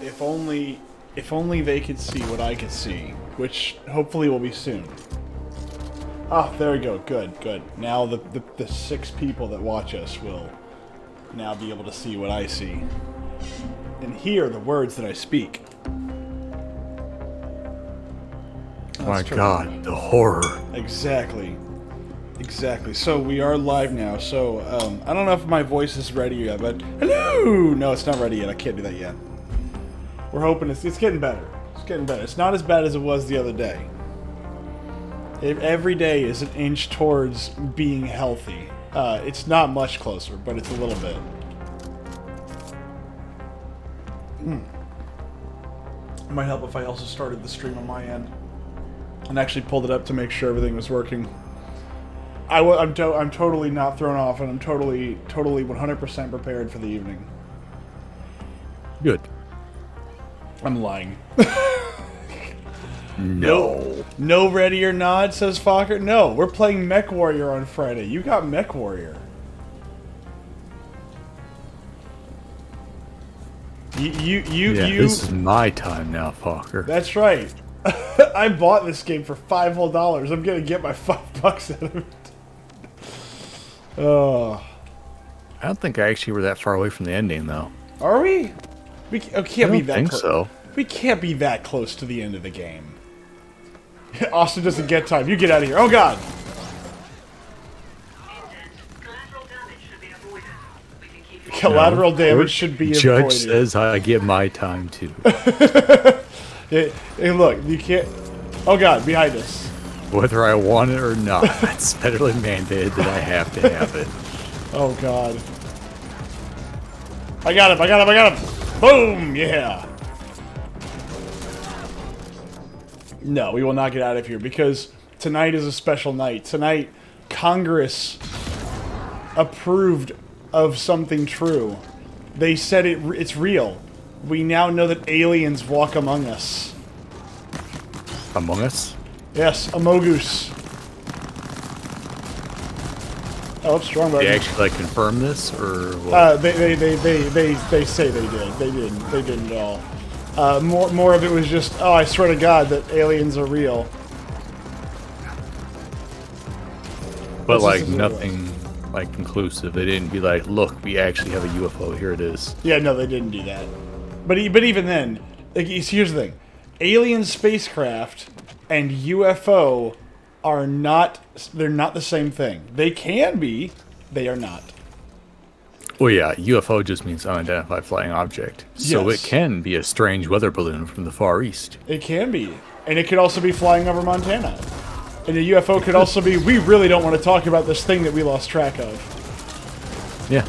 if only they could see what I could see, which hopefully will be soon. Ah, there we go. Good, good. Now the 6 people that watch us will now be able to see what I see and hear the words that I speak. My God, the horror. Exactly. Exactly. So we are live now. So I don't know if my voice is ready yet, but hello. No, it's not ready yet. I can't do that yet. We're hoping it's getting better. It's getting better. It's not as bad as it was the other day. Every day is an inch towards being healthy. It's not much closer, but it's a little bit. It might help if I also started the stream on my end and actually pulled it up to make sure everything was working. I'm totally not thrown off, and I'm totally 100% prepared for the evening. Good. I'm lying. No. No ready or not, says Fokker. No, we're playing Mech Warrior on Friday. You got Mech Warrior. You. This is my time now, Fokker. That's right. I bought this game for $5 whole. I'm gonna get my $5 out of it. Oh. I don't think I actually were that far away from the ending, though. Are we? We can't be that close. So. We can't be that close to the end of the game. Austin doesn't get time. You get out of here. Oh, God. Collateral damage should be avoided. Judge says I get my time, too. Hey, look. You can't... Oh, God. Behind us. Whether I want it or not, it's federally mandated that I have to have it. Oh, God. I got him. I got him. I got him. Boom. Yeah. No, we will not get out of here because tonight is a special night. Tonight, Congress approved of something true. They said it's real. We now know that aliens walk among us. Among Us? Yes, Amogus. Oh, strong button. They actually confirm this, or what? They say they did. They didn't. They didn't at all. More of it was just, oh, I swear to God that aliens are real. But nothing conclusive. They didn't be like, look, we actually have a UFO. Here it is. Yeah, no, they didn't do that. But even then, here's the thing: alien spacecraft and UFO are not. They're not the same thing. They can be. They are not. Well, yeah, UFO just means unidentified flying object. So Yes. it can be a strange weather balloon from the Far East. It can be. And it could also be flying over Montana. And a UFO could also be, we really don't want to talk about this thing that we lost track of. Yeah.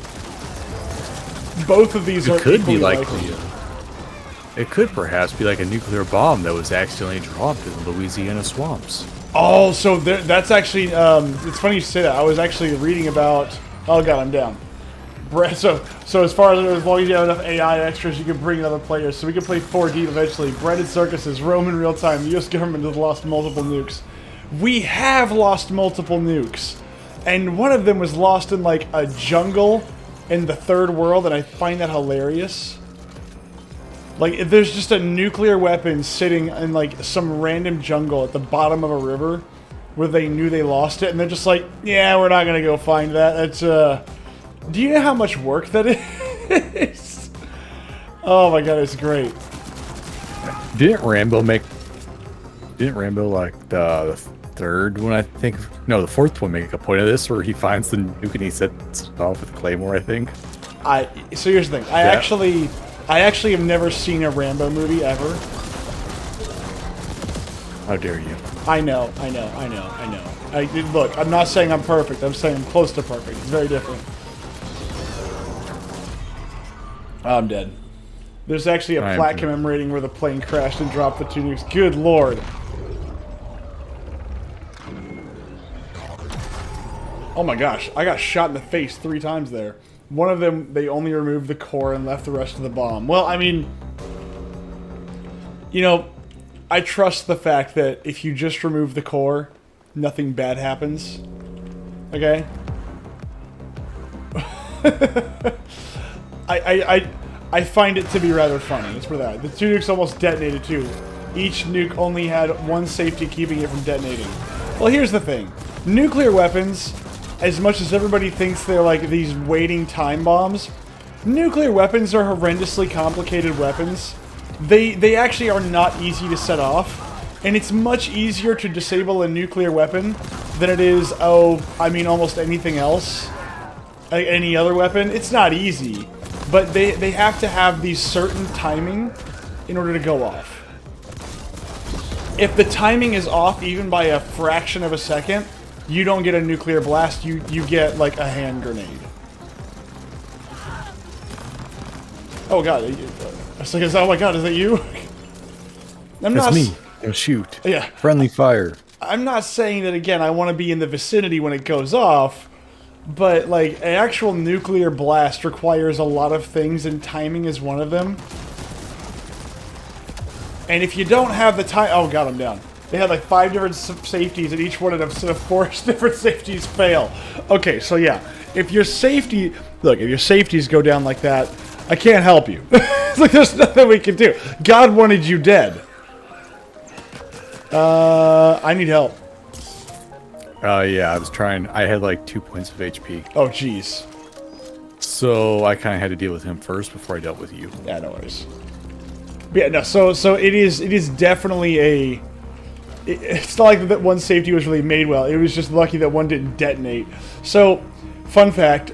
Both of these are Could be equally likely. It could perhaps be like a nuclear bomb that was accidentally dropped in the Louisiana swamps. Oh, so that's actually, it's funny you say that. I was actually reading about, oh God, I'm down. So as long as you have enough AI extras, you can bring in other players. So we can play 4D eventually. Branded circuses, roam in real time. The U.S. government has lost multiple nukes. We have lost multiple nukes. And one of them was lost in, like, a jungle in the third world, and I find that hilarious. Like, if there's just a nuclear weapon sitting in, like, some random jungle at the bottom of a river where they knew they lost it, and they're just like, yeah, we're not gonna go find that. That's, do you know how much work that is? Oh my God, it's great. Didn't Rambo like the third one? I think no, the fourth one make a point of this, where he finds the nuke and he sets it off with Claymore. I think. So here's the thing. I actually have never seen a Rambo movie ever. How dare you? I know. Look, I'm not saying I'm perfect. I'm saying I'm close to perfect. It's very different. I'm dead. There's actually a plaque commemorating where the plane crashed and dropped the 2 nukes. Good Lord. Oh my gosh, I got shot in the face 3 times there. One of them, they only removed the core and left the rest of the bomb. Well, I mean, you know, I trust the fact that if you just remove the core, nothing bad happens. Okay? I find it to be rather funny. Let's put that. The two nukes almost detonated too. Each nuke only had one safety keeping it from detonating. Well, here's the thing. Nuclear weapons, as much as everybody thinks they're like these waiting time bombs, nuclear weapons are horrendously complicated weapons. They actually are not easy to set off, and it's much easier to disable a nuclear weapon than it is, almost anything else. Like any other weapon. It's not easy, but they have to have these certain timing in order to go off. If the timing is off even by a fraction of a second, you don't get a nuclear blast, you get like a hand grenade. Oh god, it's like, oh my god, is that you? That's me. Go shoot. Yeah. Friendly fire. I'm not saying that, again, I want to be in the vicinity when it goes off, but like an actual nuclear blast requires a lot of things, and timing is one of them. And if you don't have the time... Oh god, I'm down. They had like 5 different safeties, and each one of them instead of 4 different safeties fail. Okay, so yeah. If your safety... Look, if your safeties go down like that, I can't help you. It's like there's nothing we can do. God wanted you dead. I need help. Yeah, I was trying. I had like 2 points of HP. Oh, jeez. So I kind of had to deal with him first before I dealt with you. Yeah, no worries. But yeah, no. So it is definitely a. It's not like that one safety was really made well. It was just lucky that one didn't detonate. So, fun fact: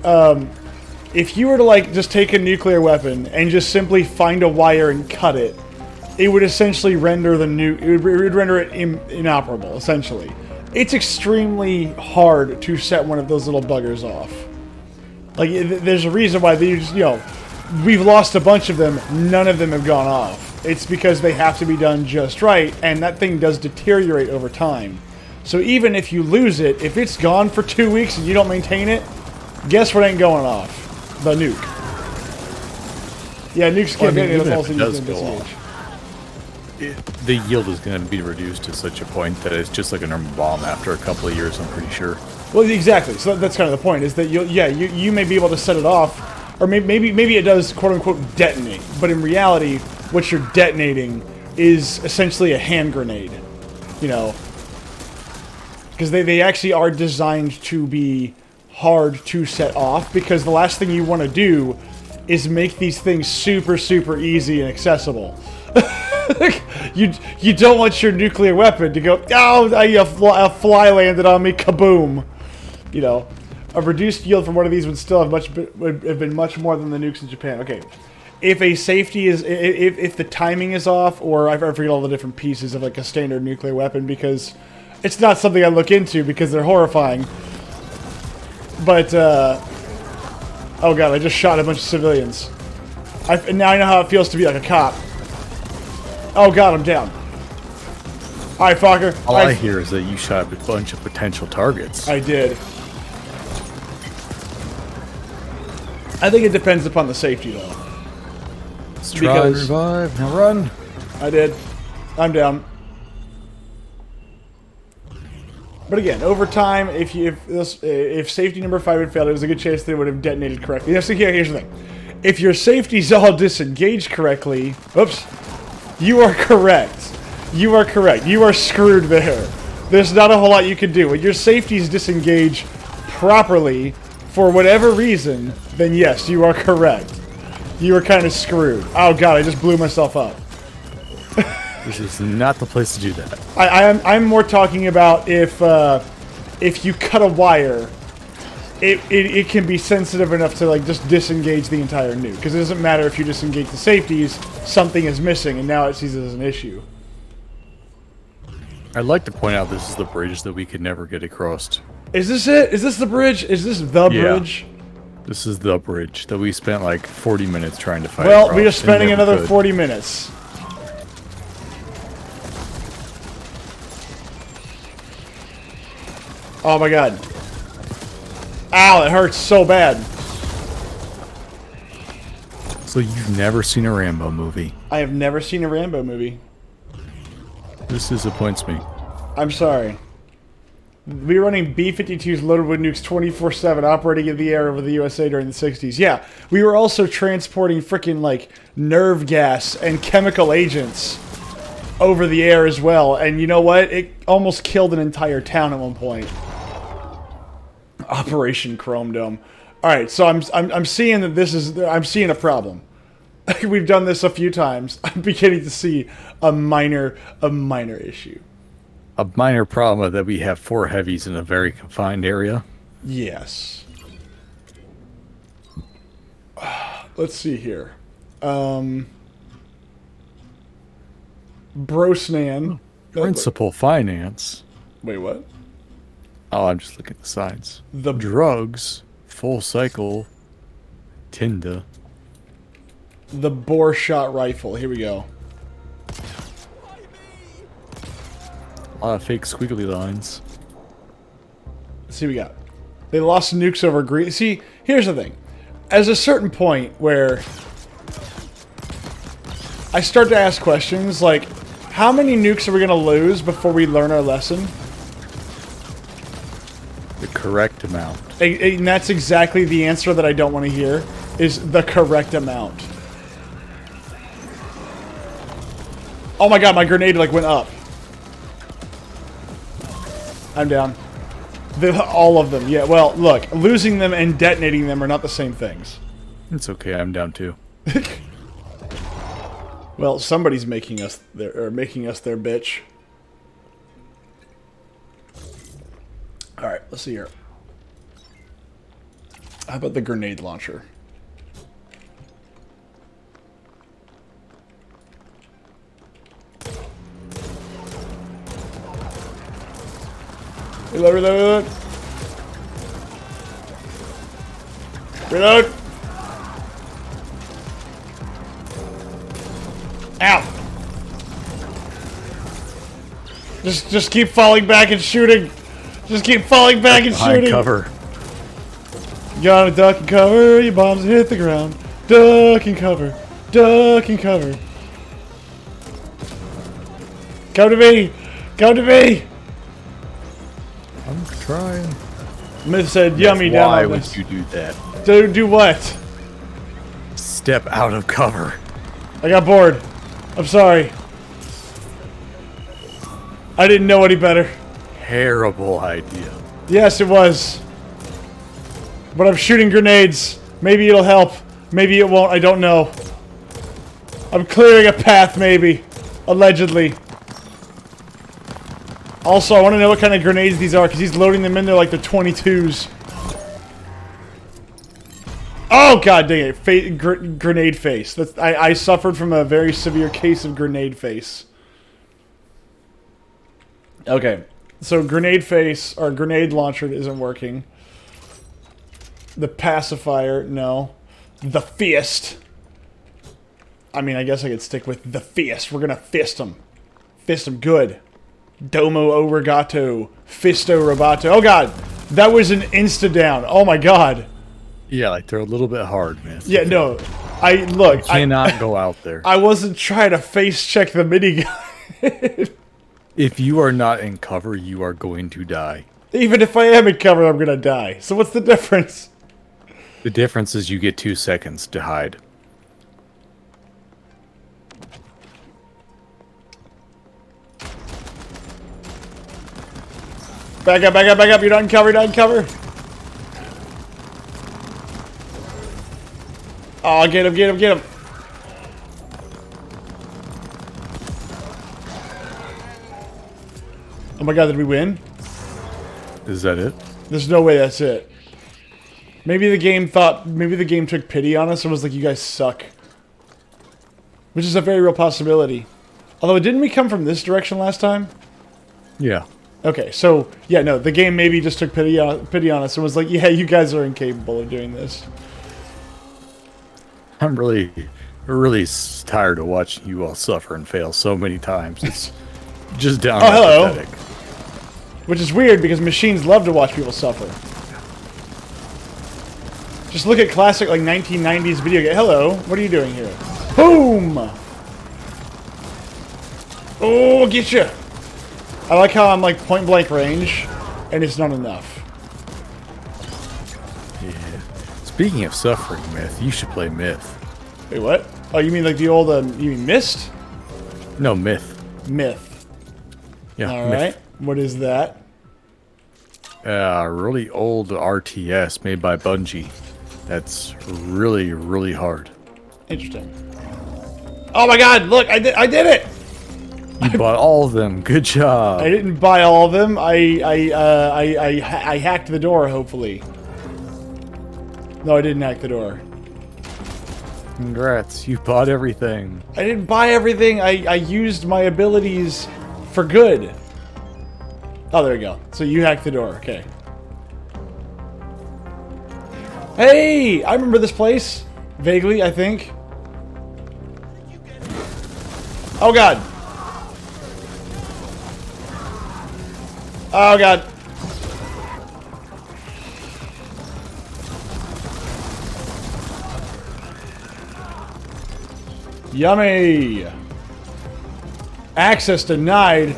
if you were to like just take a nuclear weapon and just simply find a wire and cut it, it would essentially render the nuke. It would render it inoperable. Essentially, it's extremely hard to set one of those little buggers off. Like, there's a reason why they just, we've lost a bunch of them. None of them have gone off. It's because they have to be done just right, and that thing does deteriorate over time. So even if you lose it, if it's gone for 2 weeks and you don't maintain it, guess what ain't going off? The nuke. Yeah, nukes can't be anything else than you can disengage. The yield is going to be reduced to such a point that it's just like a normal bomb after a couple of years, I'm pretty sure. Well, exactly. So that's kind of the point, is that you may be able to set it off, or maybe it does quote unquote detonate, but in reality, what you're detonating is essentially a hand grenade, because they actually are designed to be hard to set off, because the last thing you want to do is make these things super easy and accessible. You don't want your nuclear weapon to go, a fly landed on me, kaboom. A reduced yield from one of these would still have been much more than the nukes in Japan. Okay, if a safety is, if the timing is off, or I forget all the different pieces of like a standard nuclear weapon, because it's not something I look into because they're horrifying. But oh god, I just shot a bunch of civilians. Now I know how it feels to be like a cop. Oh god, I'm down. Alright, fucker. All I hear is that you shot a bunch of potential targets. I did. I think it depends upon the safety, though. Let's try and revive. Now run. I did. I'm down. But again, over time, if safety number 5 had failed, there was a good chance they would have detonated correctly. Here's the thing. If your safety's all disengaged correctly... Oops. You are correct. You are correct. You are screwed there. There's not a whole lot you can do. When your safety's disengaged properly, for whatever reason, then yes, you are correct. You are kind of screwed. Oh god, I just blew myself up. This is not the place to do that. I'm more talking about if you cut a wire, it can be sensitive enough to like just disengage the entire nuke, because it doesn't matter if you disengage the safeties, something is missing, and now it sees it as an issue. I'd like to point out this is the bridge that we could never get across. Is this it? Is this the bridge? Is this the bridge? This is the bridge that we spent like 40 minutes trying to fight. Well, we are spending another 40 minutes. Oh my god. Ow, it hurts so bad. So you've never seen a Rambo movie? I have never seen a Rambo movie. This disappoints me. I'm sorry. We were running B-52s loaded with nukes 24/7, operating in the air over the USA during the 60s. Yeah, we were also transporting freaking, like, nerve gas and chemical agents over the air as well. And you know what? It almost killed an entire town at one point. Operation Chrome Dome. All right, so I'm seeing that I'm seeing a problem. We've done this a few times. I'm beginning to see a minor issue. A minor problem that we have 4 heavies in a very confined area. Yes. Let's see here. Brosnan. Principal finance. Wait, what? Oh, I'm just looking at the sides. The drugs, full cycle, Tinda. The bore shot rifle. Here we go. A lot of fake squiggly lines. Let's see what we got. They lost nukes over green. See, here's the thing. As a certain point where I start to ask questions like, how many nukes are we going to lose before we learn our lesson? The correct amount. And that's exactly the answer that I don't want to hear, is the correct amount. Oh my god, my grenade like went up. I'm down. All of them. Yeah, well, look, losing them and detonating them are not the same things. It's okay, I'm down too. Well, somebody's making us their bitch. Alright, let's see here. How about the grenade launcher? Reload, reload, reload. Reload. Ow. Just keep falling back and shooting. Just keep falling back and Behind shooting. Cover. You gotta duck and cover. Your bombs hit the ground. Duck and cover. Duck and cover. Come to me. Come to me. I'm trying. Myth said, "Yummy Yes, down why on would this." you do that? Do what? Step out of cover. I got bored. I'm sorry. I didn't know any better. Terrible idea. Yes, it was. But I'm shooting grenades. Maybe it'll help. Maybe it won't. I don't know. I'm clearing a path, maybe. Allegedly. Also, I want to know what kind of grenades these are, because he's loading them in there like the 22s. Oh, god dang it. Grenade face. I suffered from a very severe case of grenade face. Okay. So, grenade face, or grenade launcher isn't working. The pacifier, no. The fist. I mean, I guess I could stick with the fist. We're gonna fist him. Fist him good. Domo Origato. Fisto Robato. Oh god! That was an insta-down. Oh my god. Yeah, like they're a little bit hard, man. Yeah, no. You cannot go out there. I wasn't trying to face check the minigun. If you are not in cover, you are going to die. Even if I am in cover, I'm gonna die. So what's the difference? The difference is you get 2 seconds to hide. Back up, back up, back up. You're not in cover, you're not in cover. Oh, get him, get him, get him. Oh my god, did we win? Is that it? There's no way that's it. Maybe the game took pity on us and was like, you guys suck. Which is a very real possibility. Although, didn't we come from this direction last time? Yeah. Okay, so, yeah, no, the game maybe just took pity on us and was like, yeah, you guys are incapable of doing this. I'm really tired of watching you all suffer and fail so many times. It's just downright pathetic. Which is weird, because machines love to watch people suffer. Just look at classic, like, 1990s video game. Hello, what are you doing here? Boom! Oh, get you! I like how I'm, like, point-blank range. and it's not enough. Yeah. Speaking of suffering, Myth, you should play Myth. Wait, what? Oh, you mean like the old, you mean Myst? No, Myth. Myth. Yeah, All Myth. right. What is that? Really old RTS made by Bungie. That's really, really hard. Interesting. Oh my God! Look, I did it. You bought all of them. Good job. I didn't buy all of them. I hacked the door. Hopefully. No, I didn't hack the door. Congrats. You bought everything. I didn't buy everything. I used my abilities for good. Oh, there we go. So you hacked the door. Okay. Hey! I remember this place. Vaguely, I think. Oh, God. Oh, God. Yummy. Access denied.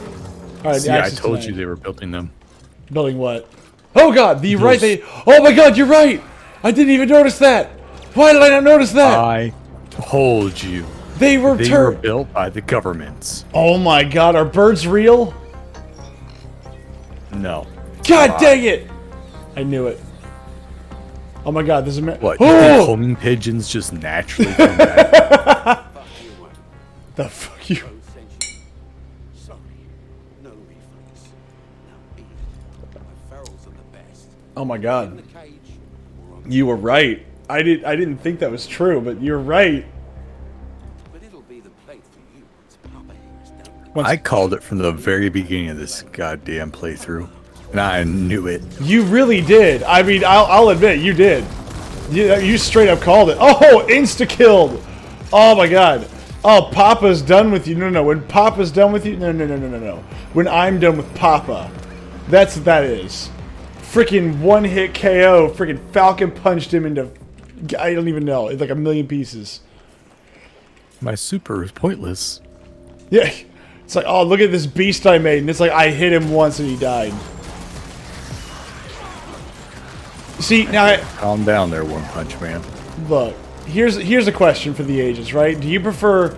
All right, See, I access told denied. you they were building them. Building what? Oh God, the right. Those- Oh my God, you're right. I didn't even notice that. Why did I not notice that? I told you. They were They were built by the governments. Oh my God, are birds real? No. God dang it! I knew it. Oh my God, this is What? You think homing pigeons just naturally come back? The fuck you? Sorry, no refunds. Now eat. My ferals are the best. Oh my In God, the cage or on you were right. I didn't think that was true, but you're right. but it'll be the plate for you once Papa here is done. Once- I called it from the very beginning of this goddamn playthrough. And I knew it. You really did. I mean, I'll admit, you did. You straight up called it. Oh, insta-killed. Oh my God. Oh, Papa's done with you. No. When Papa's done with you, no. When I'm done with Papa, that's what that is. Freaking one-hit KO. Freaking Falcon punched him into, I don't even know. It's like a million pieces. My super is pointless. Yeah. It's like, oh, look at this beast I made. And it's like, I hit him once and he died. See, now, Calm down there, One Punch Man. look, here's a question for the ages, right? Do you prefer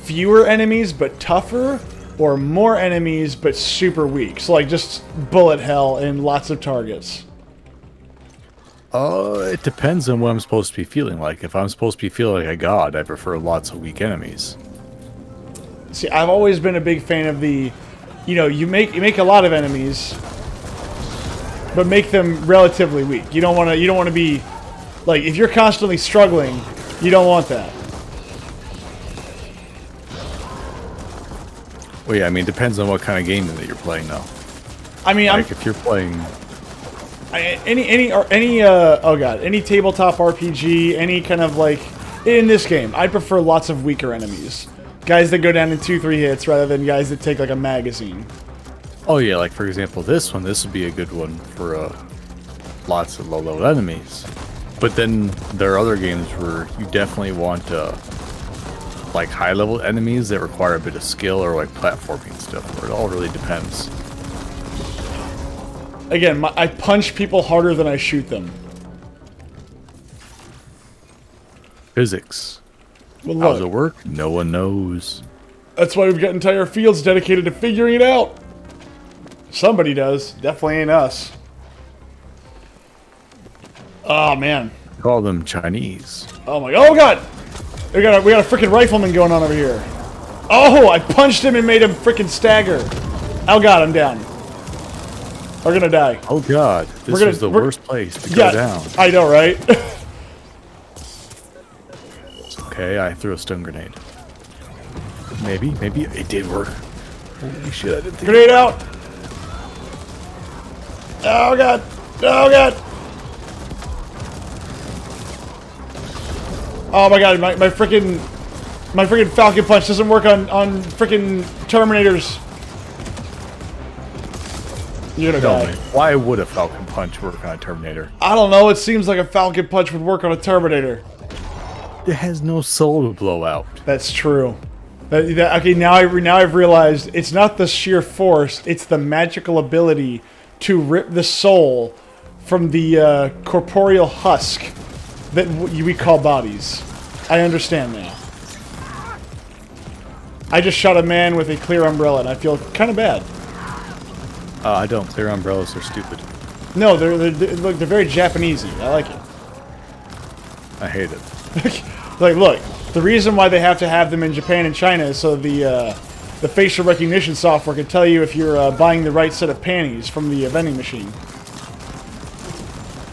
fewer enemies but tougher, or more enemies but super weak? So like just bullet hell and lots of targets. It depends on what I'm supposed to be feeling like. If I'm supposed to be feeling like a god, I prefer lots of weak enemies. See, I've always been a big fan of the, you make a lot of enemies, but make them relatively weak. You don't want to be, like, if you're constantly struggling, you don't want that. Well, yeah, I mean, it depends on what kind of game that you're playing, though. I mean, Like, if you're playing... any tabletop RPG, any kind of like, in this game, I prefer lots of weaker enemies. Guys that go down in 2-3 hits rather than guys that take like a magazine. Oh, yeah, like, for example, this would be a good one for lots of low-level enemies. But then there are other games where you definitely want, like, high-level enemies that require a bit of skill or, like, platforming stuff, where it all really depends. Again, I punch people harder than I shoot them. Physics. Well, How does it look, work? No one knows. that's why we've got entire fields dedicated to figuring it out. Somebody does. Definitely ain't us. Oh, man. Call them Chinese. Oh, my... Oh, God! We got a freaking rifleman going on over here. Oh, I punched him and made him freaking stagger. Oh, God, I'm down. We're gonna die. Oh god, this was the worst place to go down. I know, right? Okay, I threw a stun grenade. Maybe it did work. Holy shit, I didn't think. Grenade out! Oh, God! Oh, God! Oh, my God, my freaking Falcon Punch doesn't work on freaking Terminators. You're gonna Tell die. me, why would a Falcon Punch work on a Terminator? I don't know, it seems like a Falcon Punch would work on a Terminator. It has no soul to blow out. That's true. Okay, now I've realized it's not the sheer force, it's the magical ability to rip the soul from the corporeal husk that we call bodies. I understand now. I just shot a man with a clear umbrella, and I feel kind of bad. I don't. Clear umbrellas are stupid. No, look, they're very Japanesey. I like it. I hate it. Like, look, the reason why they have to have them in Japan and China is so the facial recognition software can tell you if you're buying the right set of panties from the vending machine.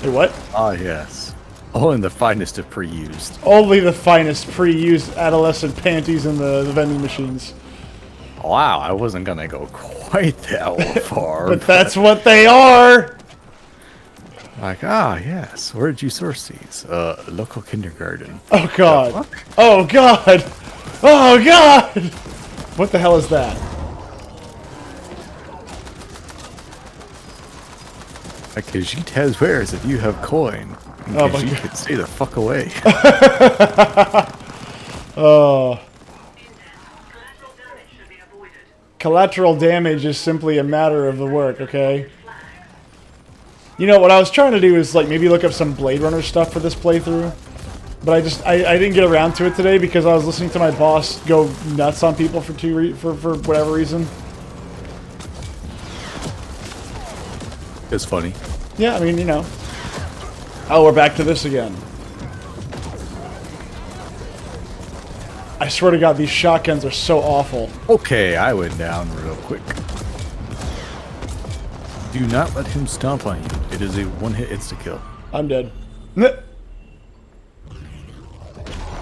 Hey, what? Ah, yes. Oh, and the finest of pre-used. Only the finest pre-used adolescent panties in the vending machines. Wow, I wasn't gonna go quite that far. But that's what they are! Like, ah, yes. Where did you source these? Local kindergarten. Oh, God. Oh, God! Oh, God! What the hell is that? Like, Khajiit has wares if you have coin. Oh, my Khajiit God. can stay the fuck away. Oh. Collateral damage is simply a matter of the work, okay? You know, what I was trying to do is, like, maybe look up some Blade Runner stuff for this playthrough. But I didn't get around to it today because I was listening to my boss go nuts on people for whatever reason. It's funny. Yeah, I mean, you know. Oh, we're back to this again. I swear to God, these shotguns are so awful. Okay, I went down real quick. Do not let him stomp on you. It is a one-hit insta-kill. I'm dead.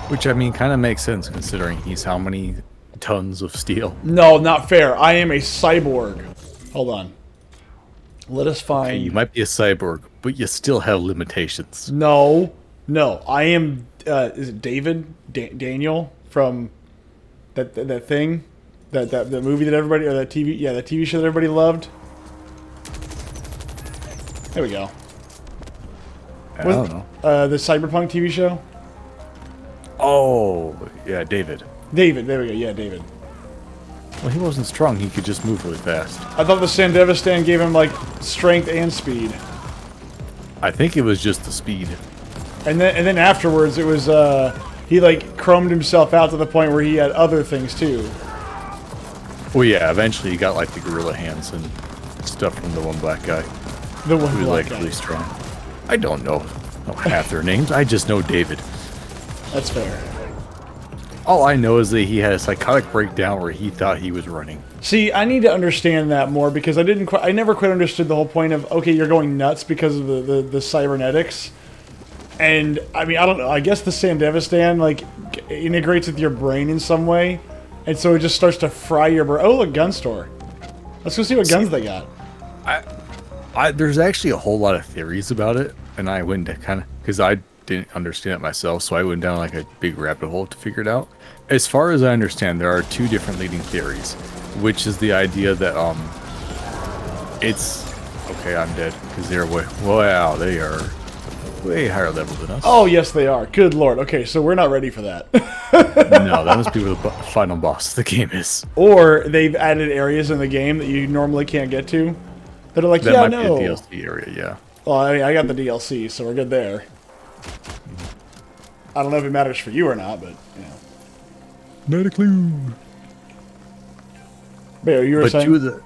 Which, I mean, kind of makes sense considering he's how many tons of steel. No, not fair. I am a cyborg. Hold on. Let us find... Okay, you might be a cyborg, but you still have limitations. No. No. I am... is it David? Daniel? From that thing? That movie that everybody... Or that TV... Yeah, that TV show that everybody loved? There we go. I don't know. The Cyberpunk TV show? Oh, yeah, David. David. There we go. Yeah, David. Well, he wasn't strong. He could just move really fast. I thought the Sandevistan gave him, like, strength and speed. I think it was just the speed. And then afterwards, it was, he, like, chromed himself out to the point where he had other things, too. Well, yeah, eventually he got, like, the gorilla hands and stuff from the one black guy. The one Who was, black like, guy. really strong. I don't know half their names. I just know David. That's fair. All I know is that he had a psychotic breakdown where he thought he was running. See, I need to understand that more because I never quite understood the whole point of, okay, you're going nuts because of the cybernetics. And, I mean, I don't know, I guess the Sandevistan, like, integrates with your brain in some way. And so it just starts to fry your brain. Oh, look, gun store. Let's go see what guns they got. There's actually a whole lot of theories about it, and I went to kind of, because I didn't understand it myself, so I went down like a big rabbit hole to figure it out. As far as I understand, there are two different leading theories, which is the idea that it's okay. I'm dead because they're wow, they are way higher level than us. Oh yes, they are. Good lord. Okay, so we're not ready for that. No, that must be where the final boss of the game is. Or they've added areas in the game that you normally can't get to. That are like, That yeah, might no. be a DLC area, yeah. Well, I mean, I got the DLC, so we're good there. I don't know if it matters for you or not, but, you know. Not a clue. But you were But saying?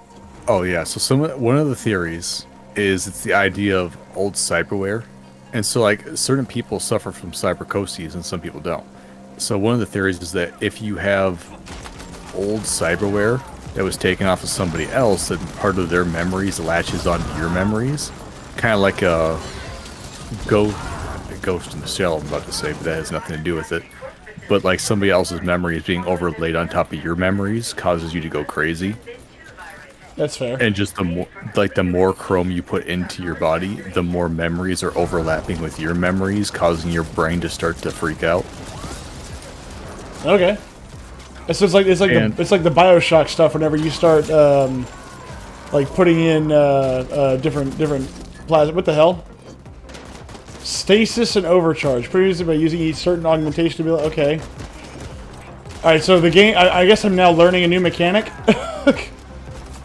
oh yeah, so one of the theories is it's the idea of old cyberware. And so like certain people suffer from cyberpsychosis and some people don't. So one of the theories is that if you have old cyberware that was taken off of somebody else, then part of their memories latches onto your memories. Kind of like a ghost in the shell, I'm about to say, but that has nothing to do with it. But like somebody else's memories being overlaid on top of your memories causes you to go crazy. That's fair. And just the more chrome you put into your body, the more memories are overlapping with your memories, causing your brain to start to freak out. Okay. So it's like the BioShock stuff. Whenever you start like putting in different plasma. What the hell? Stasis and overcharge. Previously by using each certain augmentation to be like, okay. All right. So the game. I guess I'm now learning a new mechanic.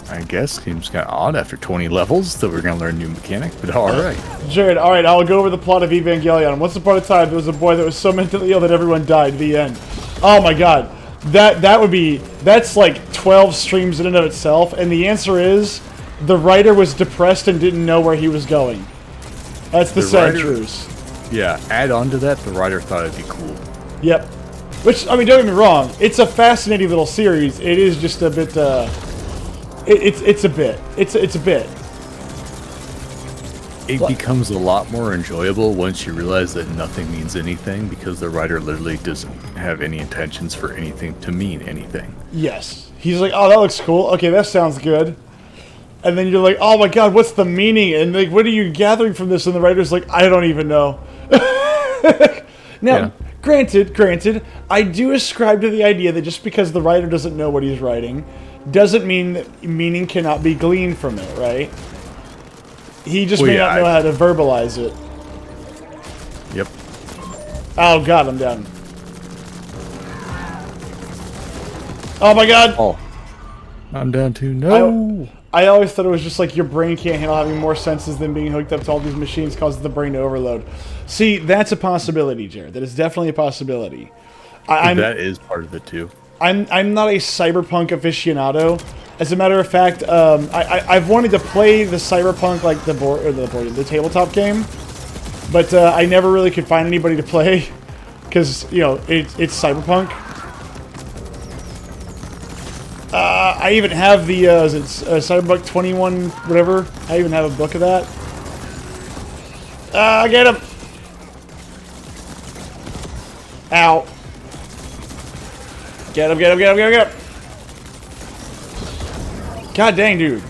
I guess seems kind of odd after 20 levels that we're gonna learn a new mechanic, but all right. Jared, all right, I'll go over the plot of Evangelion. Once upon a time, there was a boy that was so mentally ill that everyone died. The end. Oh my god. That's like 12 streams in and of itself, and the answer is the writer was depressed and didn't know where he was going. That's the sad truth. Yeah, add on to that, the writer thought it'd be cool. Yep. Which, I mean, don't get me wrong, it's a fascinating little series. It is just a bit, it's a bit. It's a bit. It becomes a lot more enjoyable once you realize that nothing means anything, because the writer literally doesn't have any intentions for anything to mean anything. Yes. He's like, oh, that looks cool. Okay, that sounds good. And then you're like, oh my god, what's the meaning? And like, what are you gathering from this? And the writer's like, I don't even know. Now, Yeah. granted, I do ascribe to the idea that just because the writer doesn't know what he's writing, doesn't mean that meaning cannot be gleaned from it, right? He just may not know how to verbalize it. Yep. Oh god, I'm down. Oh my god! Oh. I'm down to no. I always thought it was just like your brain can't handle having more senses than being hooked up to all these machines causes the brain to overload. See, that's a possibility, Jared. That is definitely a possibility. That is part of it too. I'm not a cyberpunk aficionado. As a matter of fact, I've wanted to play the cyberpunk, like the tabletop game, but I never really could find anybody to play because you know it's cyberpunk. I even have the Cyberpunk 21 whatever. I even have a book of that. Get him! Ow! Get him! Get him! Get him! Get him! Get him! God dang, dude!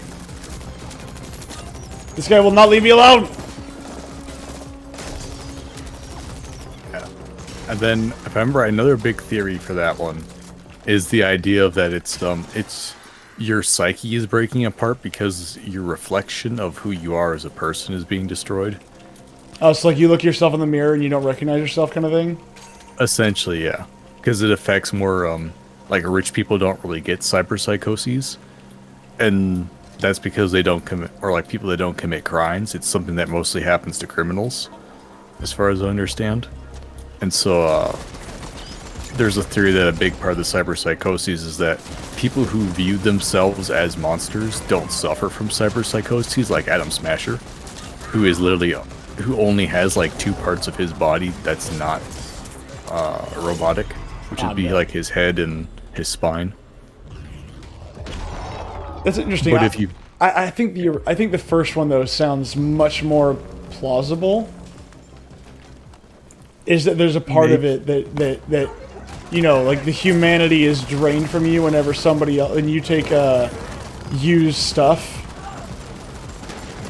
This guy will not leave me alone. Yeah. And then, if I remember, another big theory for that one is the idea of that it's your psyche is breaking apart because your reflection of who you are as a person is being destroyed. Oh, it's like you look yourself in the mirror and you don't recognize yourself, kind of thing. Essentially, yeah, because it affects more like rich people don't really get cyberpsychoses, and that's because they don't commit, or like people that don't commit crimes. It's something that mostly happens to criminals, as far as I understand. And so there's a theory that a big part of the cyberpsychoses is that people who view themselves as monsters don't suffer from cyberpsychoses, like Adam Smasher, who is literally who only has like two parts of his body that's not robotic, which would be like his head and his spine. That's interesting. But if you, I think the first one though sounds much more plausible. Is that there's a part of it that you know, like the humanity is drained from you whenever somebody else and you take used stuff.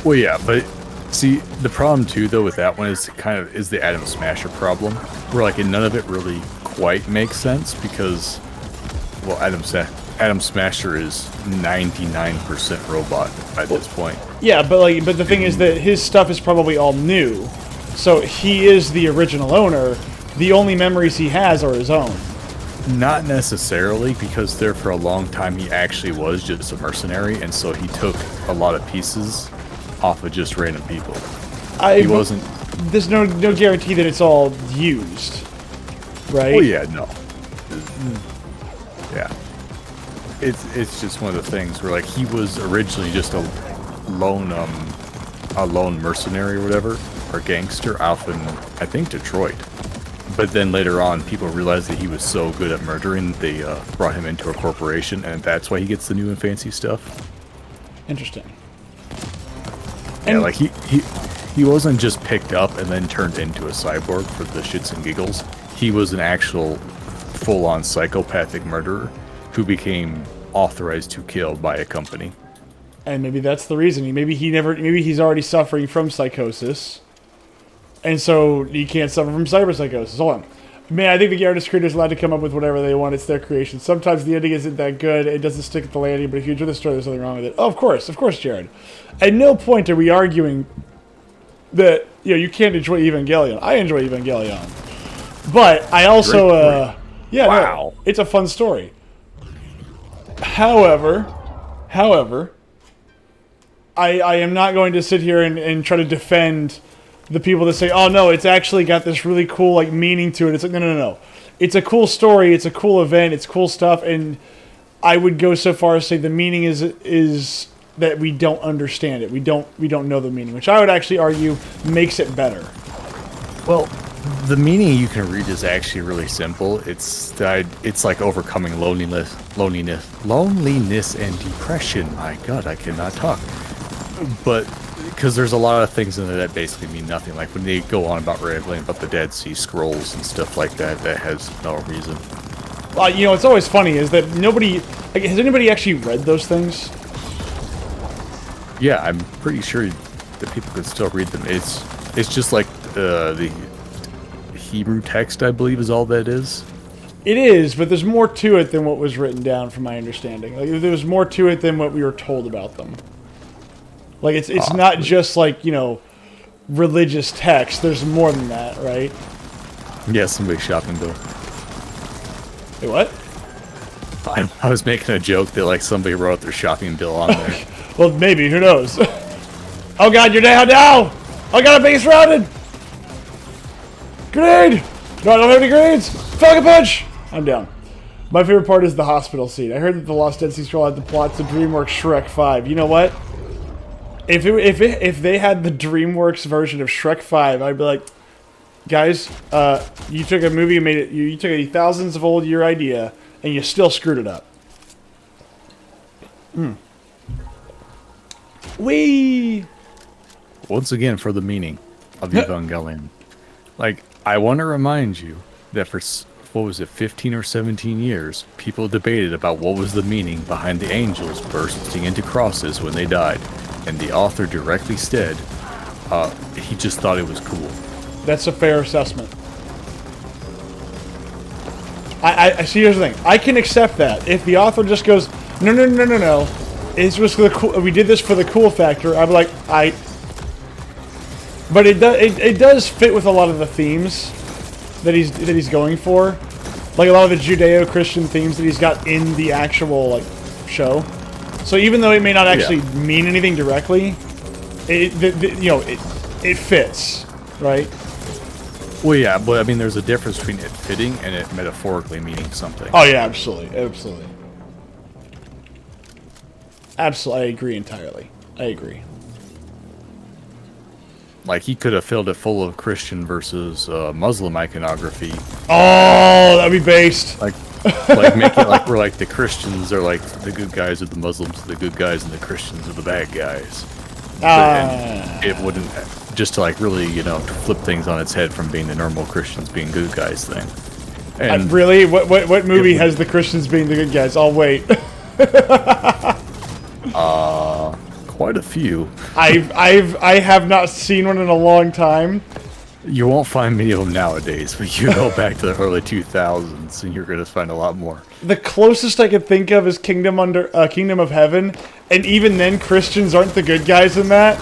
well, yeah, but see, the problem too, though, with that one is the Adam Smasher problem, where like none of it really quite makes sense because, well, Adam Smasher is 99% robot by this point. Yeah, but the thing is that his stuff is probably all new, so he is the original owner. The only memories he has are his own. Not necessarily, because there for a long time he actually was just a mercenary, and so he took a lot of pieces off of just random people. He wasn't. There's no guarantee that it's all used, right? Oh yeah, no. Yeah, it's just one of the things where like he was originally just a lone mercenary or whatever, or gangster out in, I think, Detroit. But then later on, people realized that he was so good at murdering, they brought him into a corporation, and that's why he gets the new and fancy stuff. Interesting. Yeah, And like he wasn't just picked up and then turned into a cyborg for the shits and giggles. He was an actual full-on psychopathic murderer who became authorized to kill by a company. And maybe that's the reason. Maybe he's already suffering from psychosis. And so he can't suffer from cyberpsychosis. Hold on. Man, I think the artist creator is allowed to come up with whatever they want. It's their creation. Sometimes the ending isn't that good. It doesn't stick at the landing, but if you enjoy the story, there's something wrong with it. Oh, of course, Jared. At no point are we arguing that you can't enjoy Evangelion. I enjoy Evangelion. But I also yeah, wow. No, it's a fun story. However, I am not going to sit here and try to defend the people that say, oh no, it's actually got this really cool like meaning to it. It's like, no. It's a cool story, it's a cool event, it's cool stuff, and I would go so far as to say the meaning is that we don't understand it. We don't know the meaning, which I would actually argue makes it better. Well, the meaning you can read is actually really simple. It's like overcoming loneliness and depression. My God, I cannot talk. But because there's a lot of things in there that basically mean nothing. Like when they go on about rambling about the Dead Sea Scrolls and stuff like that, that has no reason. You know, it's always funny is that nobody has anybody actually read those things? Yeah, I'm pretty sure that people could still read them. It's just like the Hebrew text, I believe, is all that is. It is, but there's more to it than what was written down, from my understanding. Like, there's more to it than what we were told about them. Like, it's not just like, you know, religious text. There's more than that, right? Yeah, somebody's shopping bill. Wait, what? I was making a joke that like somebody wrote their shopping bill on there. Well, maybe. Who knows? Oh God, you're down now! I got a base routed! Grenade! No, I don't have any grenades! Falcon Punch! I'm down. My favorite part is the hospital scene. I heard that the Lost Dead Sea Scroll had the plots of DreamWorks Shrek 5. You know what? If they had the DreamWorks version of Shrek 5, I'd be like, guys, you took a movie and made it. You took a thousands of old year idea and you still screwed it up. Wee. Once again, for the meaning of the Evangelion, like I want to remind you that for what was it, 15 or 17 years, people debated about what was the meaning behind the angels bursting into crosses when they died. And the author directly said he just thought it was cool. That's a fair assessment. I see. Here's the thing. I can accept that if the author just goes, no. It's just for the cool. We did this for the cool factor. I'm like, But it does fit with a lot of the themes that he's going for, like a lot of the Judeo-Christian themes that he's got in the actual like show. So even though it may not actually mean anything directly, it fits, right? Well, yeah, but I mean, there's a difference between it fitting and it metaphorically meaning something. Oh yeah, absolutely. I agree entirely. I agree. Like he could have filled it full of Christian versus Muslim iconography. Oh, that'd be based. Like make it like we're like the Christians are like the good guys, or the Muslims are the good guys, and the Christians are the bad guys. And it wouldn't, just to like really, you know, to flip things on its head from being the normal Christians being good guys thing. And really, what movie has the Christians being the good guys? I'll wait. quite a few. I have not seen one in a long time. You won't find many of them nowadays, but you go back to the early 2000s and you're going to find a lot more. The closest I could think of is Kingdom of Heaven, and even then Christians aren't the good guys in that.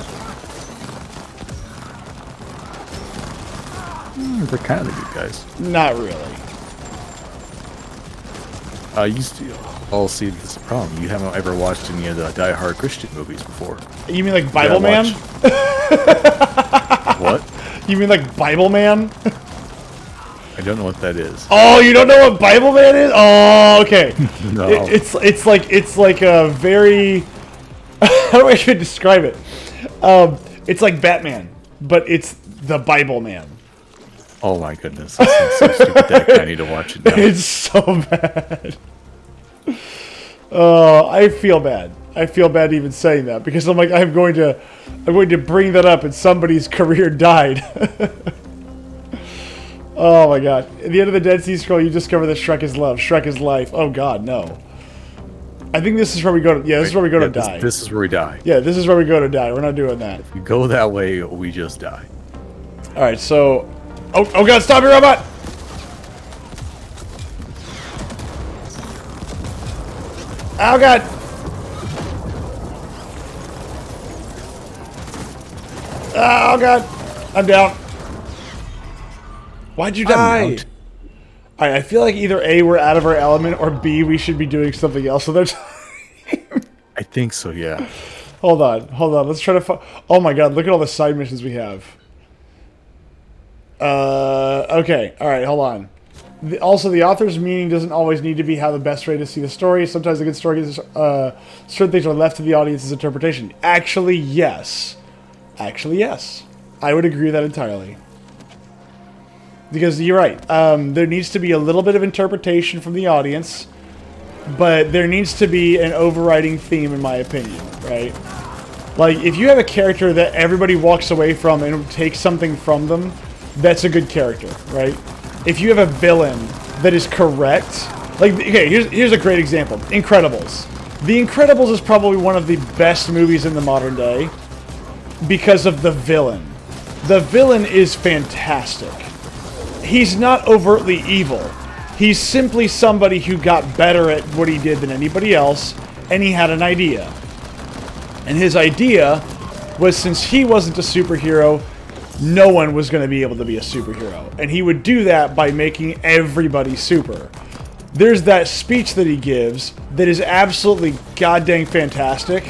They're kind of the good guys. Not really. I'll see, this is a problem. You haven't ever watched any of the die-hard Christian movies before. You mean like Bible Man? What? You mean like Bible Man? I don't know what that is. Oh, you don't know what Bible Man is? Oh, okay. No. It's like a very how do I should describe it? It's like Batman, but it's the Bible Man. Oh my goodness, this is so stupid that I need to watch it now. It's so bad. Oh, I feel bad. I feel bad even saying that because I'm like I'm going to bring that up and somebody's career died. Oh my god. At the end of the Dead Sea Scroll, you discover that Shrek is love. Shrek is life. Oh god, no. I think this is where we go to... Yeah, this is where we go to die. This is where we die. Yeah, this is where we go to die. We're not doing that. If we go that way, we just die. Alright, so... Oh god, stop your robot! Oh god! Oh god! I'm down. Why'd you die? Alright, I feel like either A, we're out of our element, or B, we should be doing something else with our time. I think so, yeah. Hold on. Let's try to. Oh my god! Look at all the side missions we have. Okay. All right. Hold on. Also, the author's meaning doesn't always need to be how the best way to see the story. Sometimes a good story is certain things are left to the audience's interpretation. Actually, yes. I would agree with that entirely. Because you're right. There needs to be a little bit of interpretation from the audience, but there needs to be an overriding theme, in my opinion, right? Like, if you have a character that everybody walks away from and takes something from them, that's a good character, right? If you have a villain that is correct, like, okay, here's a great example. Incredibles. The Incredibles is probably one of the best movies in the modern day because of the villain. The villain is fantastic. He's not overtly evil. He's simply somebody who got better at what he did than anybody else, and he had an idea. And his idea was, since he wasn't a superhero, no one was going to be able to be a superhero. And he would do that by making everybody super. There's that speech that he gives that is absolutely goddamn fantastic.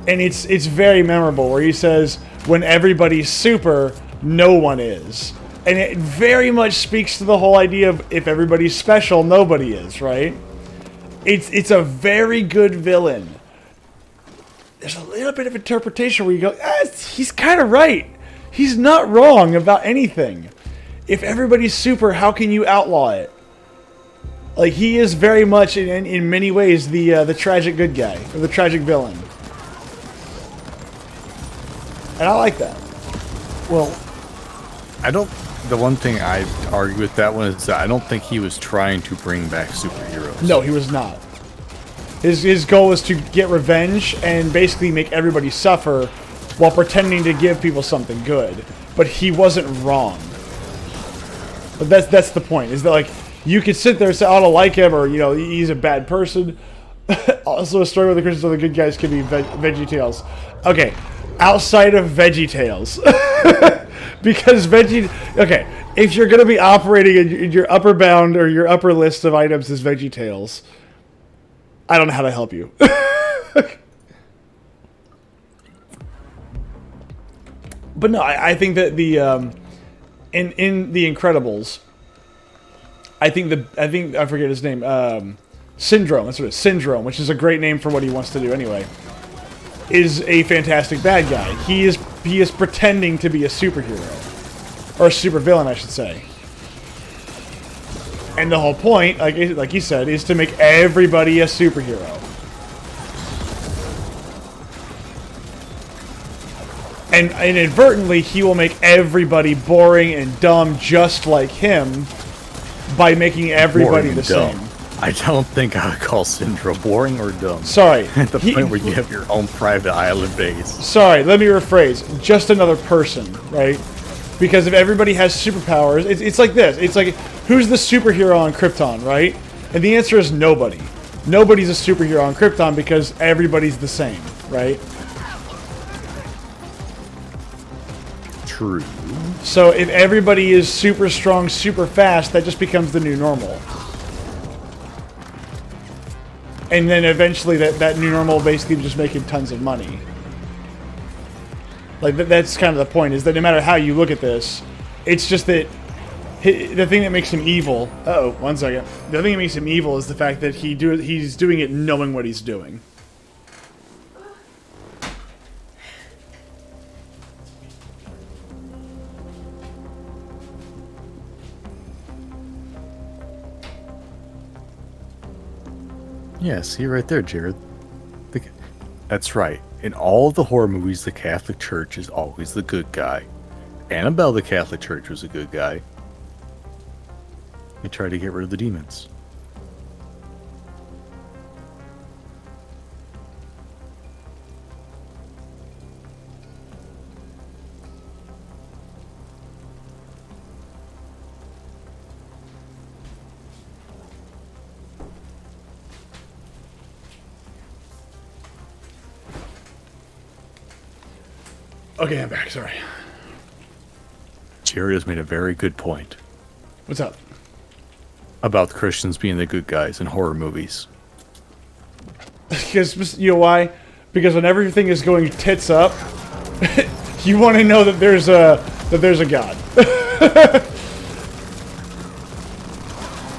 And it's very memorable, where he says, when everybody's super, no one is. And it very much speaks to the whole idea of if everybody's special, nobody is, right? It's a very good villain. There's a little bit of interpretation where you go, he's kind of right. He's not wrong about anything. If everybody's super, how can you outlaw it? Like, he is very much, in many ways, the tragic good guy, or the tragic villain. And I like that. Well, the one thing I'd argue with that one is that I don't think he was trying to bring back superheroes. No, he was not. His goal was to get revenge and basically make everybody suffer while pretending to give people something good. But he wasn't wrong. But that's the point, is that, like, you could sit there and say, I don't like him, or, you know, he's a bad person. Also, a story where the Christians are the good guys could be VeggieTales. Okay, outside of VeggieTales. Because okay, if you're going to be operating in your upper bound or your upper list of items as VeggieTales, I don't know how to help you. But no, I think that the in the Incredibles, I forget his name. Syndrome. That's what it is. Syndrome, which is a great name for what he wants to do anyway, is a fantastic bad guy. He is pretending to be a superhero, or a supervillain, I should say. And the whole point, like you said, is to make everybody a superhero. And inadvertently, he will make everybody boring and dumb just like him by making everybody the same. I don't think I would call Syndrome boring or dumb. Sorry. At the point where you have your own private island base. Sorry, let me rephrase. Just another person, right? Because if everybody has superpowers, it's like this. It's like, who's the superhero on Krypton, right? And the answer is nobody. Nobody's a superhero on Krypton because everybody's the same, right? True. So if everybody is super strong, super fast, that just becomes the new normal. And then eventually that new normal basically just making tons of money. Like, that's kind of the point, is that no matter how you look at this, it's just that the thing that makes him evil... Uh-oh, one second. The thing that makes him evil is the fact that he's doing it knowing what he's doing. Yeah, see right there, Jared. That's right. In all of the horror movies, the Catholic Church is always the good guy. Annabelle, the Catholic Church, was a good guy. They tried to get rid of the demons. Okay, I'm back, sorry. Jared has made a very good point. What's up? About the Christians being the good guys in horror movies. Because, you know why? Because when everything is going tits up, you want to know that there's a god.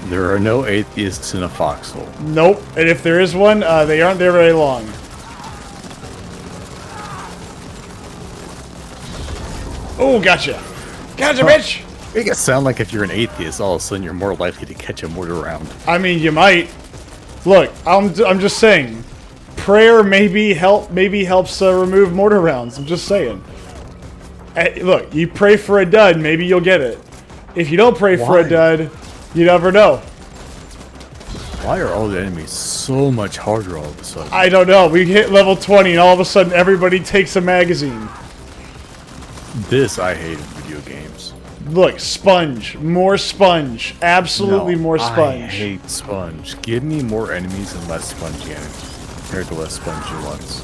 There are no atheists in a foxhole. Nope. And if there is one, they aren't there very long. Oh, gotcha. Gotcha, bitch! Make it sound like if you're an atheist, all of a sudden you're more likely to catch a mortar round. I mean, you might. Look, I'm just saying. Prayer maybe helps remove mortar rounds. I'm just saying. Look, you pray for a dud, maybe you'll get it. If you don't pray for a dud, you never know. Why are all the enemies so much harder all of a sudden? I don't know. We hit level 20 and all of a sudden everybody takes a magazine. This I hate in video games. Look, sponge. More sponge. Absolutely more sponge. I hate sponge. Give me more enemies and less spongy enemies compared to less spongy ones.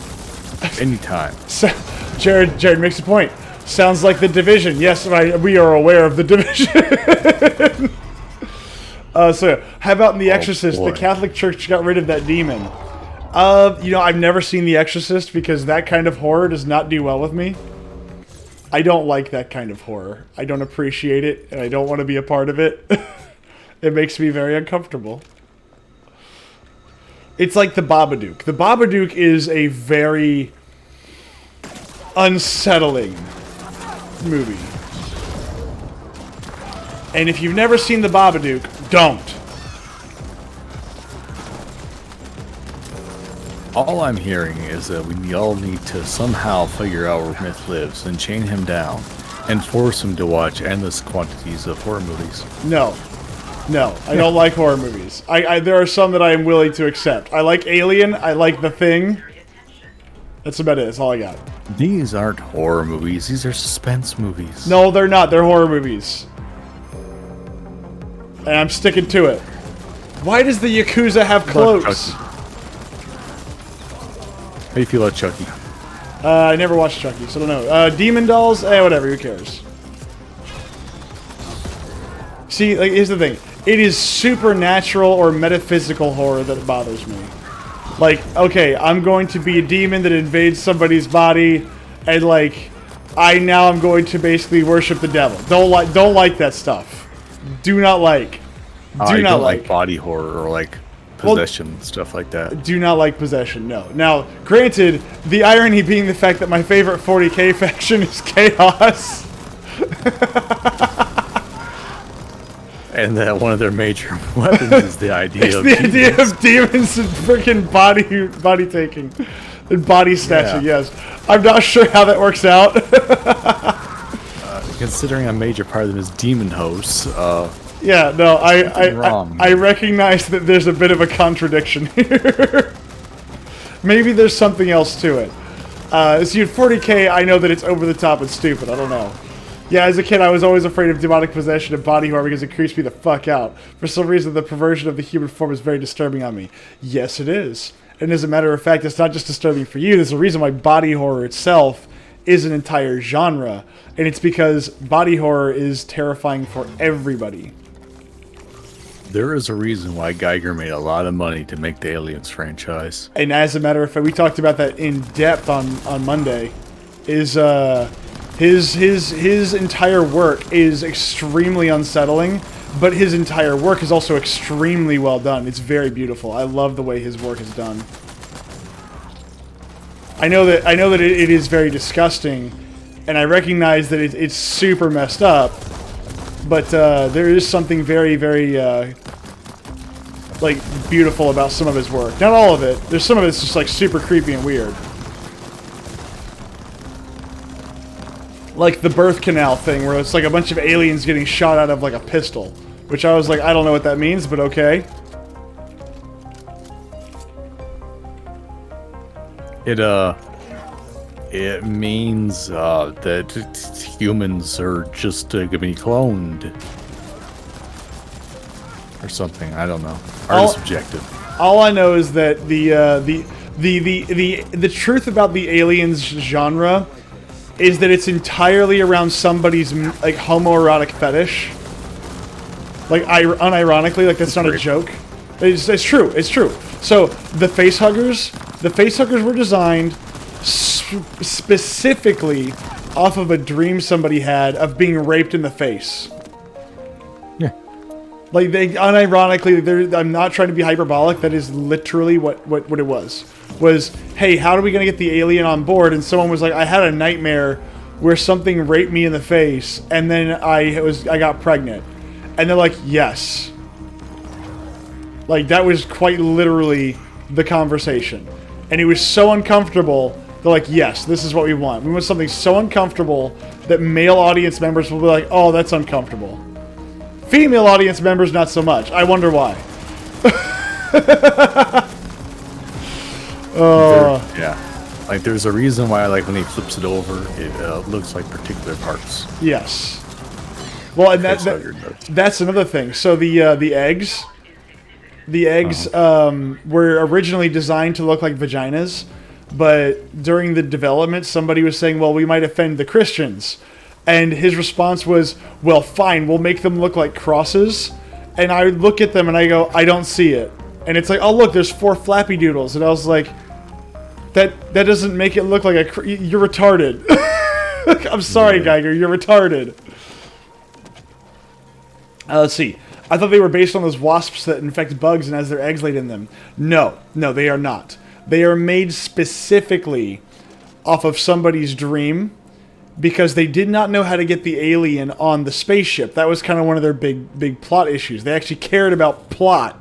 Anytime. So, Jared makes a point. Sounds like the Division. Yes, we are aware of the Division. So, how about in The Exorcist? Boy. The Catholic Church got rid of that demon. You know, I've never seen The Exorcist because that kind of horror does not do well with me. I don't like that kind of horror. I don't appreciate it, and I don't want to be a part of it. It makes me very uncomfortable. It's like The Babadook. The Babadook is a very unsettling movie. And if you've never seen The Babadook, don't. All I'm hearing is that we all need to somehow figure out where Myth lives and chain him down and force him to watch endless quantities of horror movies. No. No, I don't like horror movies. There are some that I am willing to accept. I like Alien. I like The Thing. That's about it. That's all I got. These aren't horror movies. These are suspense movies. No, they're not. They're horror movies. And I'm sticking to it. Why does the Yakuza have cloaks? How do you feel about Chucky? I never watched Chucky, so I don't know. Demon Dolls? Whatever. Who cares? See, like, here's the thing. It is supernatural or metaphysical horror that bothers me. Like, okay, I'm going to be a demon that invades somebody's body, and like, I'm going to basically worship the devil. Don't like that stuff. Do not like. I don't like body horror or like possession, stuff like that. Do not like possession, no. Now, granted, the irony being the fact that my favorite 40k faction is Chaos. And that one of their major weapons is the idea of the idea of demons and freaking body taking and body snatching. Yeah. Yes, I'm not sure how that works out. Considering a major part of them is demon hosts. Yeah, no, wrong. I recognize that there's a bit of a contradiction here. Maybe there's something else to it. See, in 40k, I know that it's over the top and stupid. I don't know. Yeah, as a kid, I was always afraid of demonic possession and body horror because it creeps me the fuck out. For some reason, the perversion of the human form is very disturbing on me. Yes, it is. And as a matter of fact, it's not just disturbing for you. There's a reason why body horror itself is an entire genre. And it's because body horror is terrifying for everybody. There is a reason why Geiger made a lot of money to make the Aliens franchise. And as a matter of fact, we talked about that in depth on Monday. Is his entire work is extremely unsettling, but his entire work is also extremely well done. It's very beautiful. I love the way his work is done. I know that it is very disgusting, and I recognize that it's super messed up. But there is something very, very like beautiful about some of his work. Not all of it. There's some of it's just like super creepy and weird. Like the birth canal thing, where it's like a bunch of aliens getting shot out of like a pistol, which I was like, I don't know what that means, but okay. It means that humans are just going to be cloned or something. I don't know. Art is subjective. All I know is that the truth about the aliens genre is that it's entirely around somebody's like homoerotic fetish. Like unironically, like that's not a joke. It's true. It's true. So the facehuggers were designed specifically off of a dream somebody had of being raped in the face. Yeah. Like, they, unironically, I'm not trying to be hyperbolic, that is literally what it was. Was, hey, how are we going to get the alien on board? And someone was like, I had a nightmare where something raped me in the face, and then I got pregnant. And they're like, yes. Like, that was quite literally the conversation. And it was so uncomfortable, they're like, yes, this is what we want. We want something so uncomfortable that male audience members will be like, oh, that's uncomfortable. Female audience members, not so much. I wonder why. Yeah. Like, there's a reason why, like, when he flips it over, it looks like particular parts. Yes. Well, and that's another thing. So the eggs... The eggs were originally designed to look like vaginas, but during the development, somebody was saying, well, we might offend the Christians. And his response was, well, fine, we'll make them look like crosses. And I would look at them and I go, I don't see it. And it's like, oh, look, there's 4 flappy doodles. And I was like, that doesn't make it look like a... You're retarded. I'm sorry, Geiger, you're retarded. Let's see. I thought they were based on those wasps that infect bugs and has their eggs laid in them. No, they are not. They are made specifically off of somebody's dream because they did not know how to get the alien on the spaceship. That was kind of one of their big plot issues. They actually cared about plot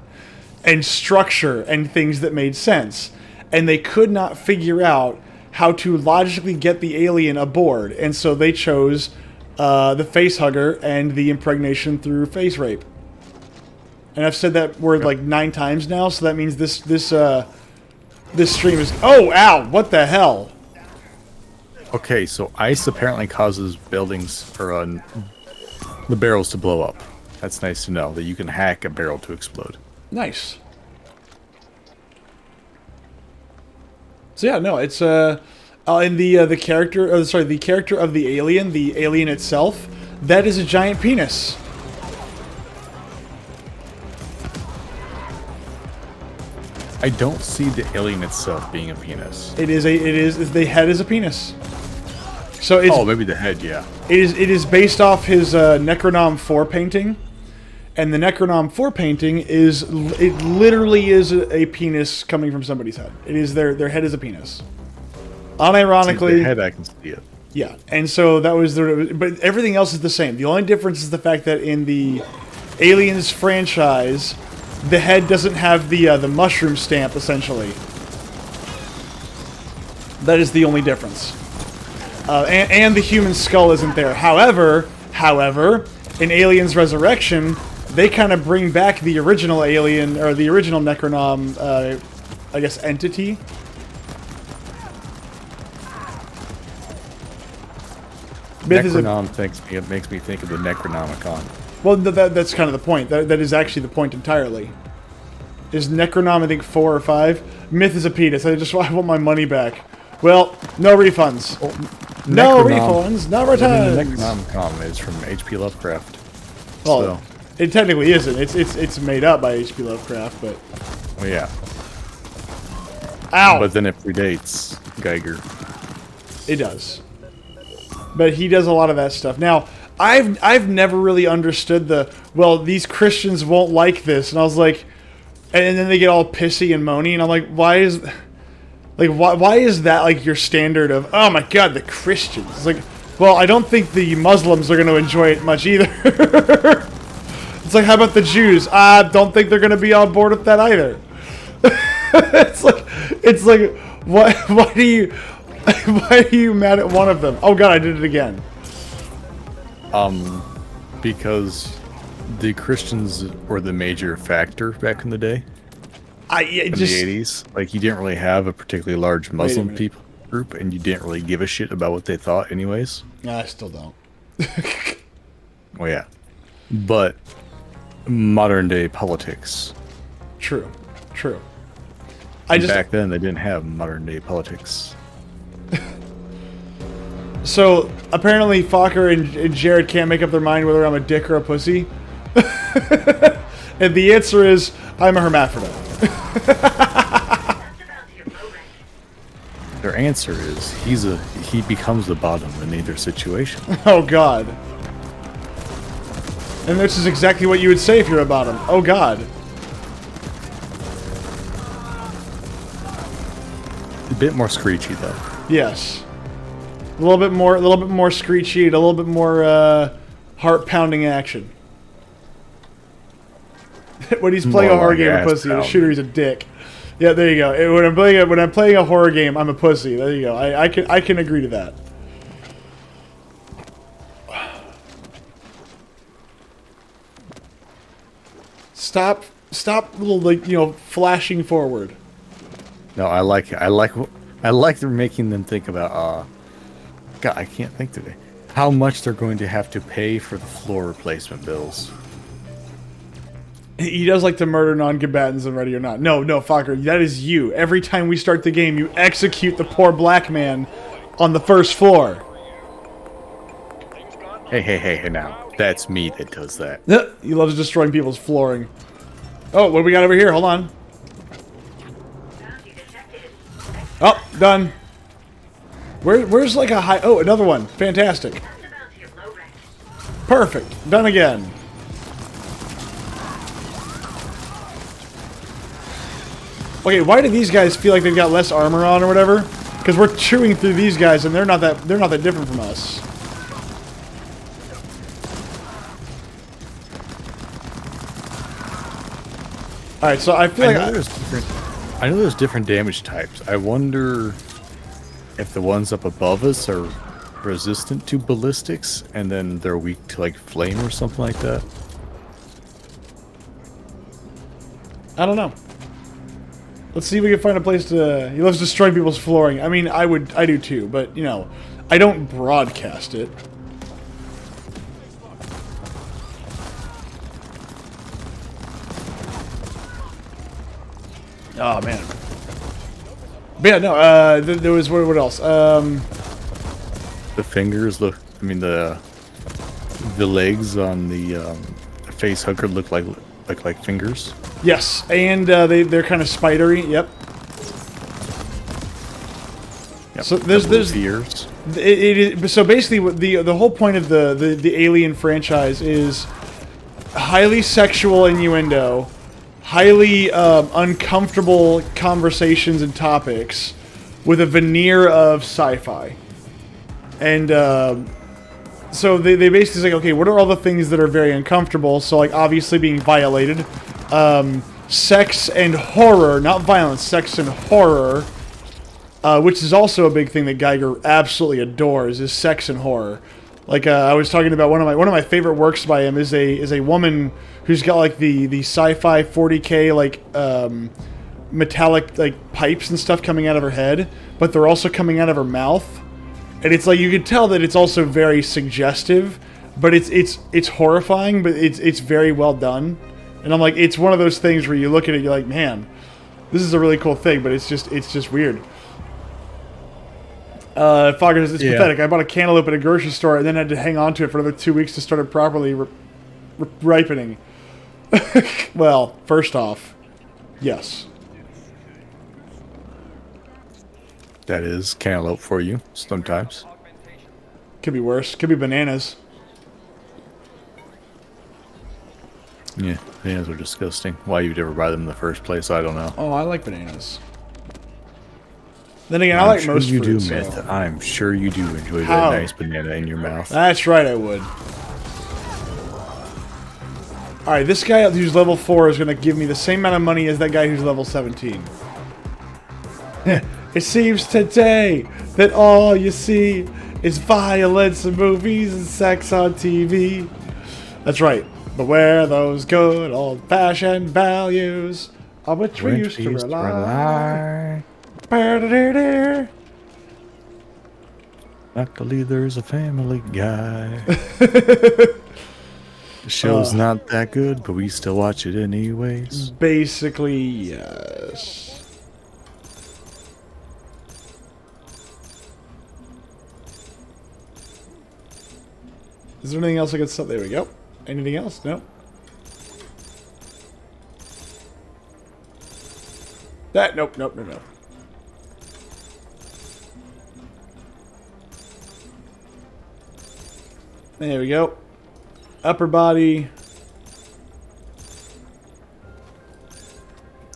and structure and things that made sense. And they could not figure out how to logically get the alien aboard. And so they chose the face hugger and the impregnation through face rape. And I've said that word like 9 times now, so that means this stream is... Oh, ow! What the hell? Okay, so ice apparently causes buildings or the barrels to blow up. That's nice to know, that you can hack a barrel to explode. Nice. So yeah, no, it's and the character, the character of the alien itself, that is a giant penis. I don't see the alien itself being a penis. The head is a penis. So it's, oh, maybe the head, yeah. It is based off his Necronom 4 painting, and the Necronom 4 painting literally is a penis coming from somebody's head. It is their head is a penis. Unironically, see, the head, I can see it. Yeah, and so that was but everything else is the same. The only difference is the fact that in the Aliens franchise, the head doesn't have the mushroom stamp, essentially. That is the only difference. And the human skull isn't there. However, in Aliens Resurrection, they kind of bring back the original alien, or the original Necronom, I guess, entity. Necronom it makes me think of the Necronomicon. Well, that's kind of the point. That is actually the point entirely. Is Necronom, I think, 4 or 5. Myth is a penis. I want my money back. Well, no refunds. No refunds, no returns. The Necronomicon is from H.P. Lovecraft. Well, so. It technically isn't. It's made up by H.P. Lovecraft, but... Well, yeah. Ow! But then it predates Geiger. It does. But he does a lot of that stuff. Now, I've never really understood these Christians won't like this, and I was like, and then they get all pissy and moany, and I'm like, why is that like your standard of, oh my god, the Christians? It's like, well, I don't think the Muslims are going to enjoy it much either. It's like, how about the Jews? I don't think they're going to be on board with that either. it's like, why are you mad at one of them? Oh god, I did it again. Because the Christians were the major factor back in the day. In the 80s. Like, you didn't really have a particularly large Muslim people group, and you didn't really give a shit about what they thought anyways. No, I still don't. Well, yeah. But modern day politics. True. Back then, they didn't have modern day politics. So, apparently Fokker and Jared can't make up their mind whether I'm a dick or a pussy. And the answer is, I'm a hermaphrodite. There answer is he becomes the bottom in either situation. Oh God. And this is exactly what you would say if you're a bottom. Oh God. A bit more screechy though. Yes. A little bit more screechy, a little bit more heart-pounding action. When he's playing More a horror like game, a ass pussy. The pounding. shooter, he's a dick. Yeah, there you go. When I'm playing a horror game, I'm a pussy. There you go. I can agree to that. Stop, flashing forward. No, I like they're making them think about God, I can't think today. How much they're going to have to pay for the floor replacement bills. He does like to murder non-combatants in Ready or Not. No, Fokker, that is you. Every time we start the game, you execute the poor black man on the first floor. Hey, now. That's me that does that. He loves destroying people's flooring. Oh, what do we got over here? Hold on. Oh, done. Where's like a high... Oh, another one. Fantastic. Perfect. Done again. Okay, why do these guys feel like they've got less armor on or whatever? Because we're chewing through these guys and they're not that different from us. All right, so I feel like I know there's different damage types. I wonder if the ones up above us are resistant to ballistics and then they're weak to like flame or something like that. I don't know. Let's see if we can find a place to... He loves destroying people's flooring. I mean, I do too, but, you know, I don't broadcast it. Oh, man. But yeah, no, there was... What else? The fingers look... I mean, the legs on the face hugger look like fingers. Yes, and they're kind of spidery. Yep. So there's ears. So basically, the whole point of the Alien franchise is highly sexual innuendo, highly uncomfortable conversations and topics, with a veneer of sci-fi, and so they basically say, okay, what are all the things that are very uncomfortable? So like obviously being violated. Sex and horror, not violence, sex and horror, which is also a big thing that Geiger absolutely adores, is sex and horror. Like I was talking about one of my favorite works by him is a woman who's got like the sci-fi 40K like metallic like pipes and stuff coming out of her head, but they're also coming out of her mouth, and it's like you can tell that it's also very suggestive, but it's horrifying, but it's very well done. And I'm like, it's one of those things where you look at it, you're like, man, this is a really cool thing, but it's just weird. Fokker, it's pathetic. I bought a cantaloupe at a grocery store and then had to hang on to it for another 2 weeks to start it properly ripening. Well, first off, yes. That is cantaloupe for you, sometimes. Could be worse. Could be bananas. Yeah, bananas are disgusting. Why you'd ever buy them in the first place, I don't know. Oh, I like bananas. Then again, I like most fruits. fruits. You do, Myth. So. I'm sure you do enjoy How? that nice banana in your mouth. That's right, I would. Alright, this guy who's level 4 is going to give me the same amount of money as that guy who's level 17. It seems today that all you see is violence in movies and sex on TV. That's right. But where those good old-fashioned values on which we used to rely. Luckily, there's a Family Guy. The show's not that good, but we still watch it anyways. Basically, yes. Is there anything else I could sell? There we go. Anything else? No. Nope. There we go. Upper body.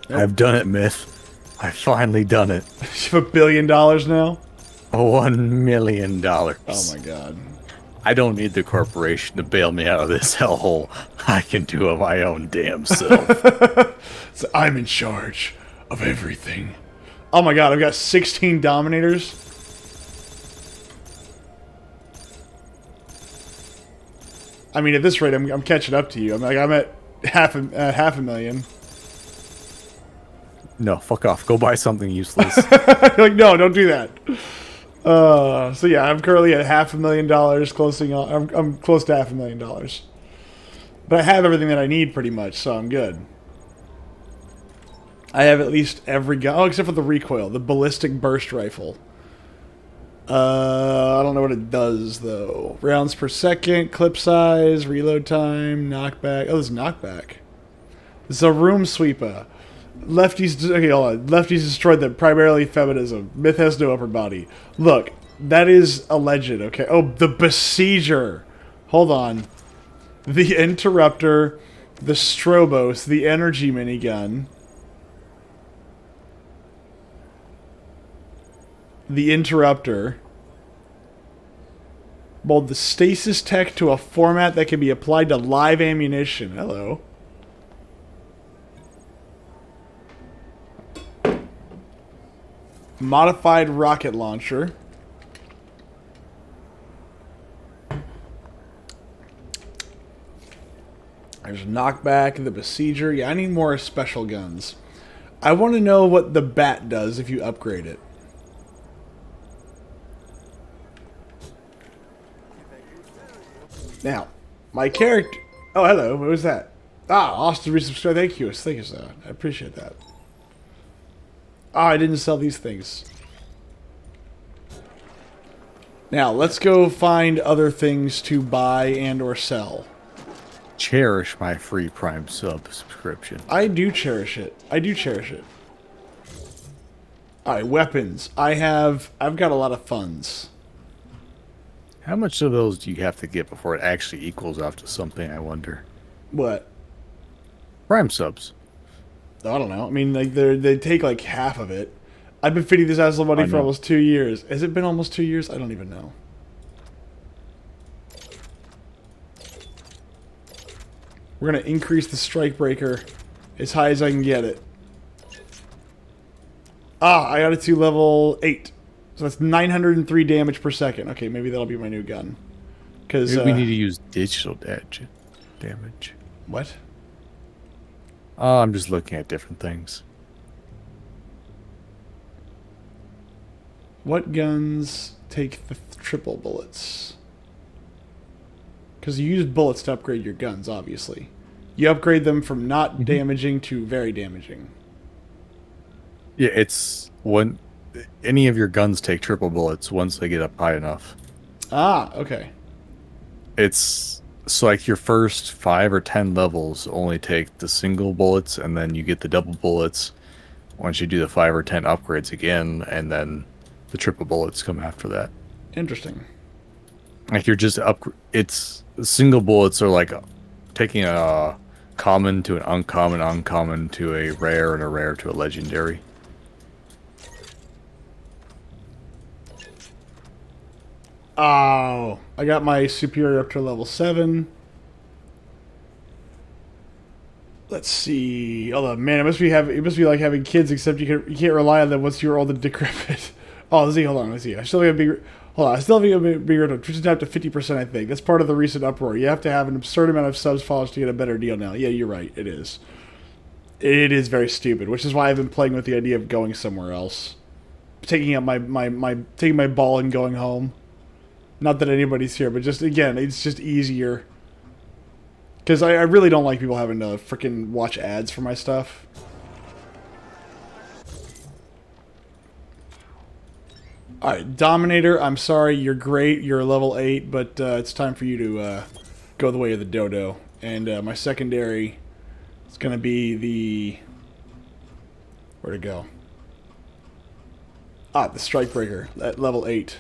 Nope. I've done it, Myth. I've finally done it. You have $1 billion now? $1 million. Oh my god. I don't need the corporation to bail me out of this hellhole. I can do it my own damn self. So I'm in charge of everything. Oh my god, I've got 16 Dominators. I mean, at this rate, I'm catching up to you. I'm at half a million. No, fuck off. Go buy something useless. Like, no, don't do that. So yeah, I'm currently at $500,000, closing on. I'm close to $500,000, but I have everything that I need pretty much, so I'm good. I have at least every gun, except for the recoil, the ballistic burst rifle. I don't know what it does though. Rounds per second, clip size, reload time, knockback. Oh, there's knockback. This is a room sweeper. Lefties, okay, hold on. Lefties destroyed them, primarily feminism. Myth has no upper body. Look, that is a legend, okay? Oh, the Besieger. Hold on. The Interrupter, the Strobos, the Energy Minigun, the Interrupter, mold the Stasis Tech to a format that can be applied to live ammunition. Hello. Modified rocket launcher. There's knockback, the Besieger. Yeah, I need more special guns. I want to know what the Bat does if you upgrade it. Now, my character... Oh, hello. What was that? Ah, Austin resubscribed. Thank you. Thank you, sir. I appreciate that. Ah, I didn't sell these things. Now, let's go find other things to buy and or sell. Cherish my free Prime subscription. I do cherish it. I do cherish it. Alright, weapons. I've got a lot of funds. How much of those do you have to get before it actually equals out to something, I wonder? What? Prime subs. I don't know. I mean, like they take like half of it. I've been feeding this asshole money for almost 2 years. Has it been almost 2 years? I don't even know. We're gonna increase the strike breaker as high as I can get it. Ah, I got it to level 8. So that's 903 damage per second. Okay, maybe that'll be my new gun. Because we need to use digital damage. What? Oh, I'm just looking at different things. What guns take the triple bullets? Because you use bullets to upgrade your guns, obviously. You upgrade them from not damaging to very damaging. Yeah, it's when any of your guns take triple bullets once they get up high enough. Ah, okay. It's so like your first 5 or 10 levels only take the single bullets, and then you get the double bullets once you do the 5 or 10 upgrades again, and then the triple bullets come after that. Interesting. Like you're just it's single bullets are like taking a common to an uncommon, uncommon to a rare, and a rare to a legendary. Oh, I got my superior up to level 7. Let's see. Oh man, it must be like having kids, except you can't rely on them once you're old and decrepit. Oh, let's see. Hold on. Let's see. I still have a big. Hold on. I still have a bigger. Twitch is up to 50%. I think that's part of the recent uproar. You have to have an absurd amount of subs followers to get a better deal now. Yeah, you're right. It is. It is very stupid, which is why I've been playing with the idea of going somewhere else, taking up taking my ball and going home. Not that anybody's here, but just again, it's just easier. Because I really don't like people having to freaking watch ads for my stuff. Alright, Dominator, I'm sorry, you're great, you're level 8, but it's time for you to go the way of the dodo. And my secondary is going to be the... Where'd it go? Ah, the Strikebreaker at level 8.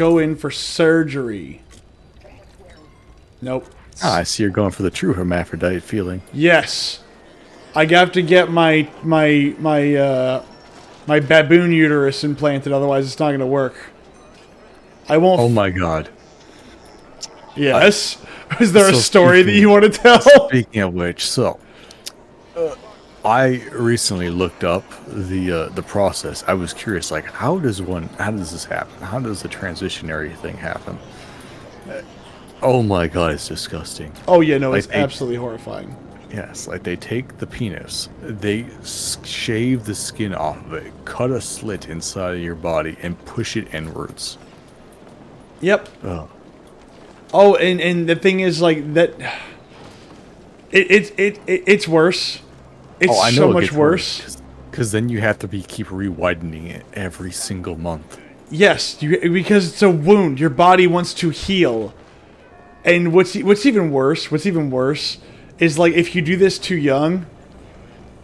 go in for surgery. Nope. Ah, I see you're going for the true hermaphrodite feeling. Yes. I have to get my baboon uterus implanted, otherwise it's not going to work. I won't... Oh my god. Yes? Is there a So story that you want to tell? Speaking of which, I recently looked up the process. I was curious, like, how does this happen? How does the transitionary thing happen? Oh my god, it's disgusting. Oh yeah, no, Like, it's absolutely horrifying. Yes, like they take the penis, they shave the skin off of it, cut a slit inside of your body, and push it inwards. Yep. Ugh. Oh, and the thing is, like, that... It's worse. It's Oh, I know so it much gets worse. Because then you have to keep rewidening it every single month. Yes, because it's a wound. Your body wants to heal. And what's even worse is, like, if you do this too young,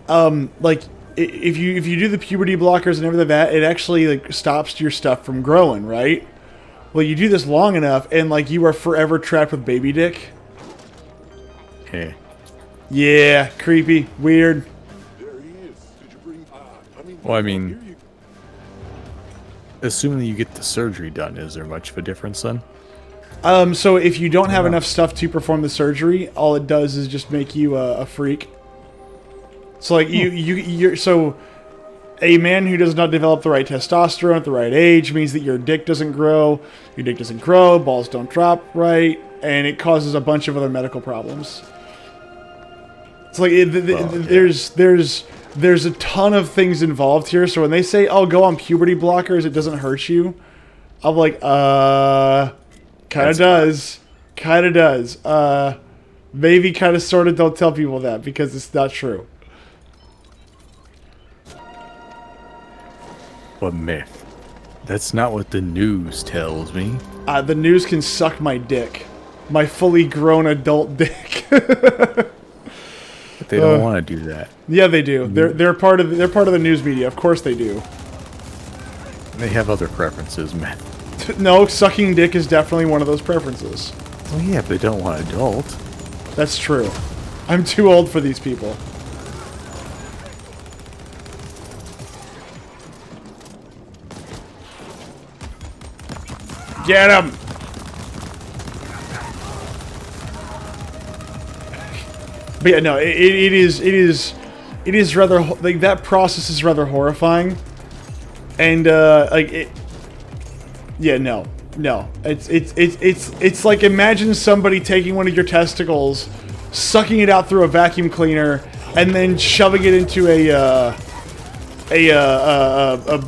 like, if you do the puberty blockers and everything like that, it actually, like, stops your stuff from growing, right? Well, you do this long enough, and, like, you are forever trapped with baby dick. Yeah. Yeah, creepy, weird. Well, I mean, assuming that you get the surgery done, is there much of a difference then? So if you don't have enough stuff to perform the surgery, all it does is just make you a freak. So, like, so a man who does not develop the right testosterone at the right age means that your dick doesn't grow, balls don't drop right, and it causes a bunch of other medical problems. It's like there's a ton of things involved here. So when they say, "Oh, go on puberty blockers, it doesn't hurt you," I'm like, kind of does. Maybe kind of sort of don't tell people that because it's not true. What myth? That's not what the news tells me. The news can suck my dick, my fully grown adult dick. But they don't want to do that. Yeah, they do. They're part of the news media. Of course they do. They have other preferences, man. No, sucking dick is definitely one of those preferences. Well, yeah, but they don't want adult. That's true. I'm too old for these people. Get him! But yeah, no, it is rather, like, that process is rather horrifying, and like it. Yeah, no, it's like, imagine somebody taking one of your testicles, sucking it out through a vacuum cleaner, and then shoving it into a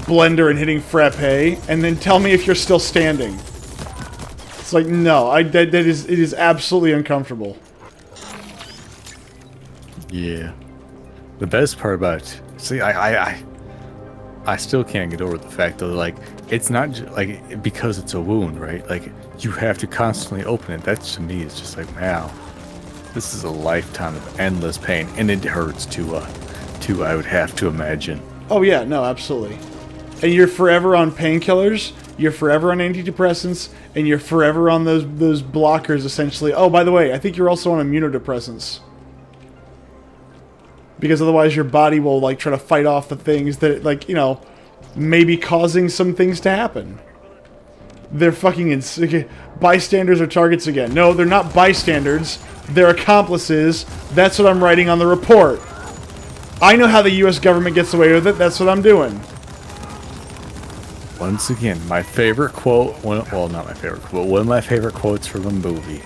blender and hitting frappe, and then tell me if you're still standing. It's like, no, it is absolutely uncomfortable. Yeah. The best part about it, see, I still can't get over the fact that, like, it's not like, because it's a wound, right? Like, you have to constantly open it. That, to me, is just like, wow, this is a lifetime of endless pain, and it hurts too, I would have to imagine. Oh yeah, no, absolutely. And you're forever on painkillers, you're forever on antidepressants, and you're forever on those blockers, essentially. Oh, by the way, I think you're also on immunodepressants. Because otherwise your body will, like, try to fight off the things that, like, you know, maybe causing some things to happen. They're fucking bystanders are targets again. No, they're not bystanders. They're accomplices. That's what I'm writing on the report. I know how the U.S. government gets away with it. That's what I'm doing. Once again, my favorite quote, well, not my favorite quote, one of my favorite quotes from a movie.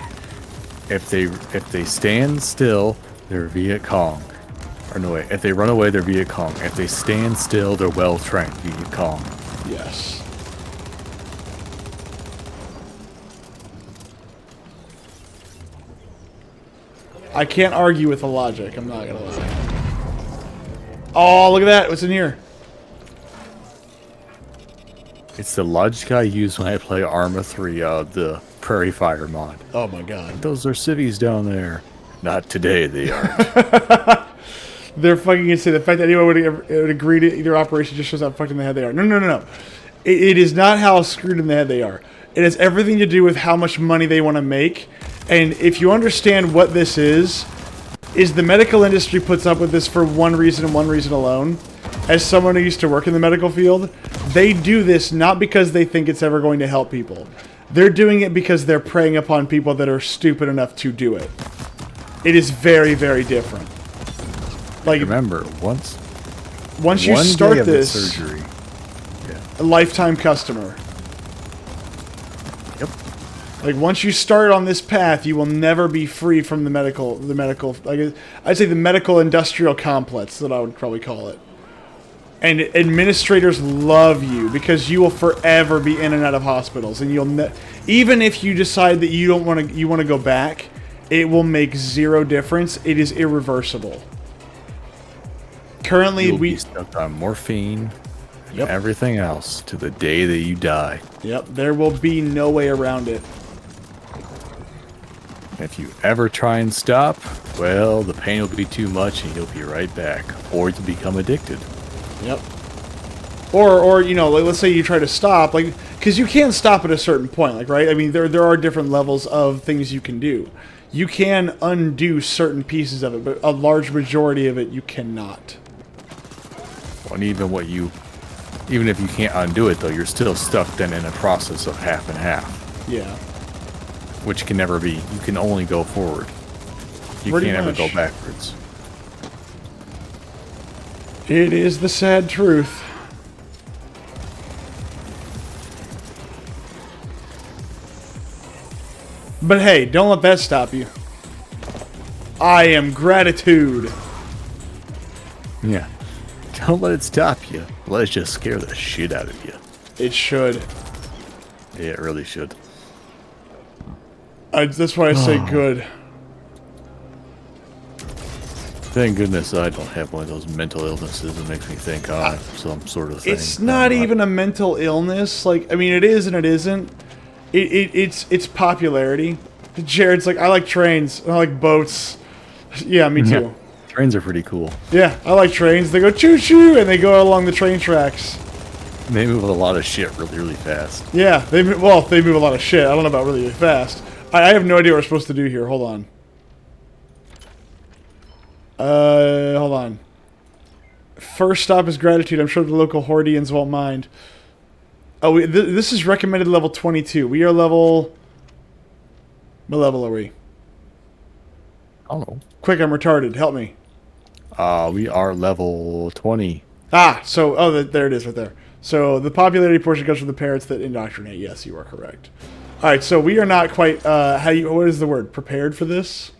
If they stand still, they're Viet Cong. Or no, wait, if they run away, they're Viet Cong. If they stand still, they're well-trained Viet Cong. Yes. I can't argue with the logic, I'm not gonna lie. Oh, look at that, what's in here? It's the logic I use when I play Arma 3, the Prairie Fire mod. Oh my god. Those are cities down there. Not today, they aren't. They're fucking insane. The fact that anyone would agree to either operation just shows how fucked in the head they are. No. It is not how screwed in the head they are. It has everything to do with how much money they want to make. And if you understand what this is the medical industry puts up with this for one reason and one reason alone. As someone who used to work in the medical field, they do this not because they think it's ever going to help people. They're doing it because they're preying upon people that are stupid enough to do it. It is very, very different. Like, remember, once you start day of this, surgery, a lifetime customer. Yep. Like, once you start on this path, you will never be free from the medical, like, I'd say the medical industrial complex, that I would probably call it. And administrators love you because you will forever be in and out of hospitals, and even if you decide that you want to go back, it will make zero difference. It is irreversible. Currently, you'll be stuck on morphine and everything else to the day that you die. Yep, there will be no way around it. If you ever try and stop, well, the pain will be too much and you'll be right back. Or you'll become addicted. Yep. Or you know, like, let's say you try to stop, like, because you can stop at a certain point, like, right? I mean, there are different levels of things you can do. You can undo certain pieces of it, but a large majority of it you cannot. And even if you can't undo it, though, you're still stuck then in a process of half and half. Yeah. Which can never be. You can only go forward. You Pretty can't ever much. go backwards. It is the sad truth. But hey, don't let that stop you. I am gratitude. Yeah. Don't let it stop you. Let it just scare the shit out of you. It should. Yeah, it really should. That's why I say good. Thank goodness I don't have one of those mental illnesses that makes me think I'm some sort of thing. It's not even a mental illness. Like, I mean, it is and it isn't. It's popularity. Jared's like, I like trains. I like boats. Yeah, me too. Yeah. Trains are pretty cool. Yeah, I like trains. They go choo-choo, and they go along the train tracks. And they move a lot of shit really, really fast. Yeah, they move a lot of shit. I don't know about really, really fast. I have no idea what we're supposed to do here. Hold on. Hold on. First stop is gratitude. I'm sure the local Hordians won't mind. Oh, this is recommended level 22. We are level... What level are we? I don't know. Quick, I'm retarded. Help me. We are level 20. So, there it is right there. So, the popularity portion comes from the parents that indoctrinate. Yes, you are correct. Alright, so we are not quite, what is the word? Prepared for this?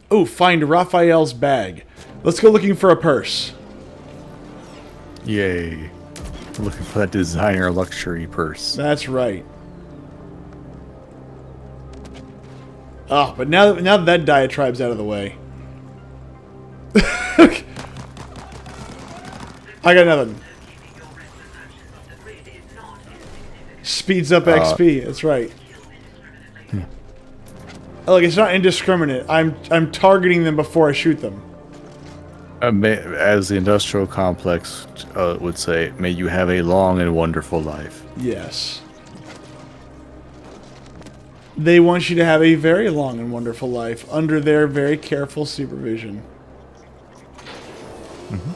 Oh, find Raphael's bag. Let's go looking for a purse. Yay. Looking for that designer luxury purse. That's right. Oh, but now that diatribe's out of the way. I got nothing. Speeds up XP. That's right. Look, it's not indiscriminate. I'm targeting them before I shoot them. As the industrial complex would say, may you have a long and wonderful life. Yes. They want you to have a very long and wonderful life under their very careful supervision. Mm-hmm.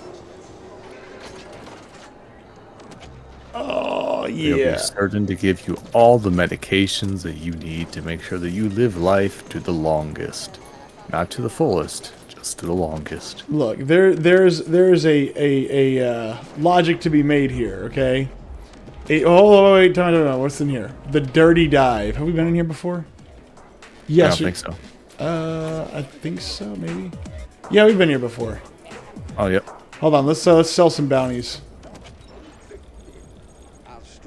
Oh, They'll yeah. be certain to give you all the medications that you need to make sure that you live life to the longest. Not to the fullest, just to the longest. Look, there's a logic to be made here, okay? Wait, no, what's in here? The Dirty Dive. Have we been in here before? Yes. I don't think so. I think so, maybe. Yeah, we've been here before. Oh, yep. Hold on, let's sell some bounties.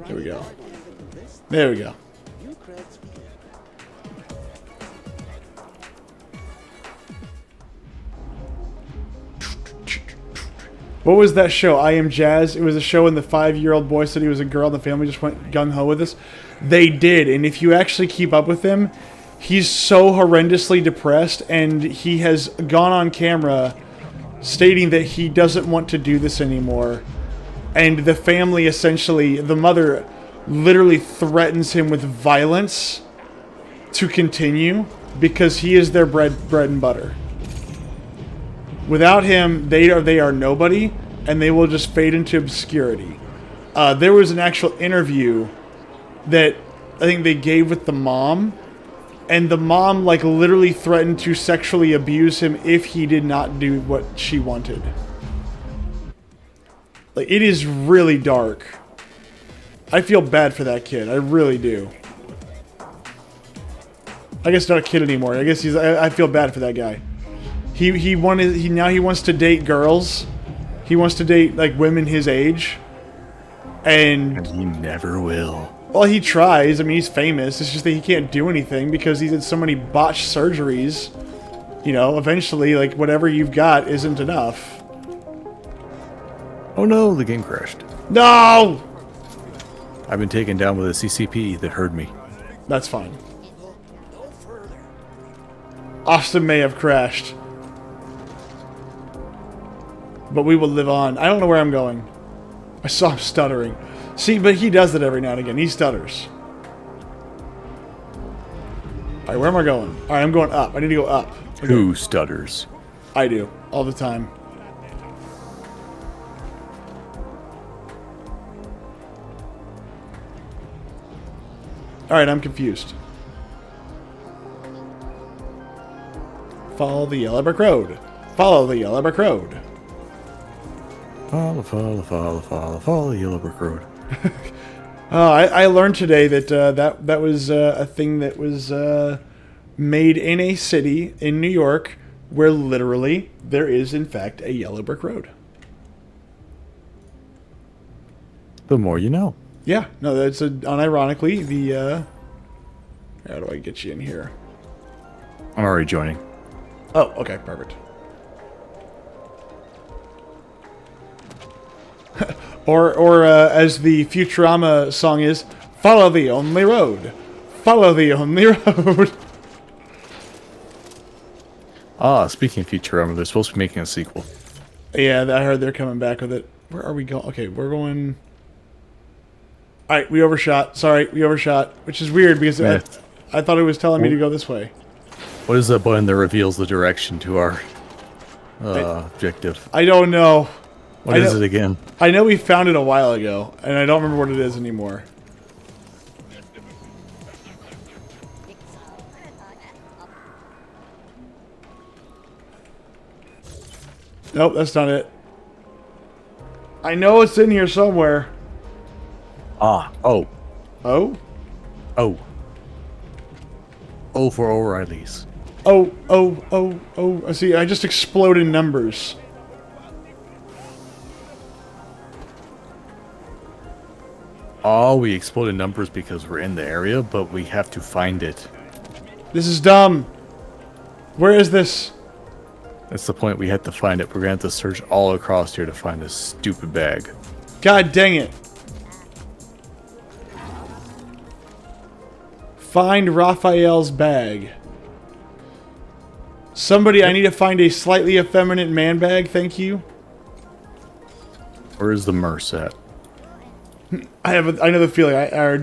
There we go. There we go. What was that show? I Am Jazz? It was a show when the 5-year-old boy said he was a girl and the family just went gung-ho with this. They did, and if you actually keep up with him, he's so horrendously depressed, and he has gone on camera stating that he doesn't want to do this anymore. And the family essentially, the mother literally threatens him with violence to continue because he is their bread and butter. Without him, they are nobody, and they will just fade into obscurity. There was an actual interview that I think they gave with the mom, and the mom like literally threatened to sexually abuse him if he did not do what she wanted. Like, it is really dark. I feel bad for that kid. I really do. I guess not a kid anymore. I guess he's. I feel bad for that guy. He wants to date girls. He wants to date like women his age. And he never will. Well, he tries. I mean, he's famous. It's just that he can't do anything because he did so many botched surgeries. You know, eventually, like, whatever you've got isn't enough. Oh no, the game crashed. No! I've been taken down with a CCP that heard me. That's fine. Austin may have crashed. But we will live on. I don't know where I'm going. I saw him stuttering. See, but he does that every now and again. He stutters. Alright, where am I going? Alright, I'm going up. I need to go up. Okay. Who stutters? I do. All the time. Alright, I'm confused. Follow the yellow brick road. Follow the yellow brick road. Follow the yellow brick road. I learned today that that was a thing that was made in a city in New York where literally there is in fact a yellow brick road. The more you know. Yeah, no, that's unironically the. How do I get you in here? I'm already joining. Oh, okay, perfect. or as the Futurama song is, follow the only road. Follow the only road. Ah, speaking of Futurama, they're supposed to be making a sequel. Yeah, I heard they're coming back with it. Where are we going? Okay, we're going... Alright, we overshot. Sorry, we overshot. Which is weird because Yeah. I thought it was telling me to go this way. What is that button that reveals the direction to our objective? I don't know. What is it again? I know we found it a while ago, and I don't remember what it is anymore. Nope, that's not it. I know it's in here somewhere. Ah, oh. Oh? Oh. Oh for O'Reilly's. Oh. See, I just exploded numbers. Oh, we exploded numbers because we're in the area, but we have to find it. This is dumb. Where is this? That's the point. We have to find it. We're going to have to search all across here to find this stupid bag. God dang it. Find Raphael's bag. Somebody, I need to find a slightly effeminate man bag, thank you. Where is the Merce at? I know the feeling.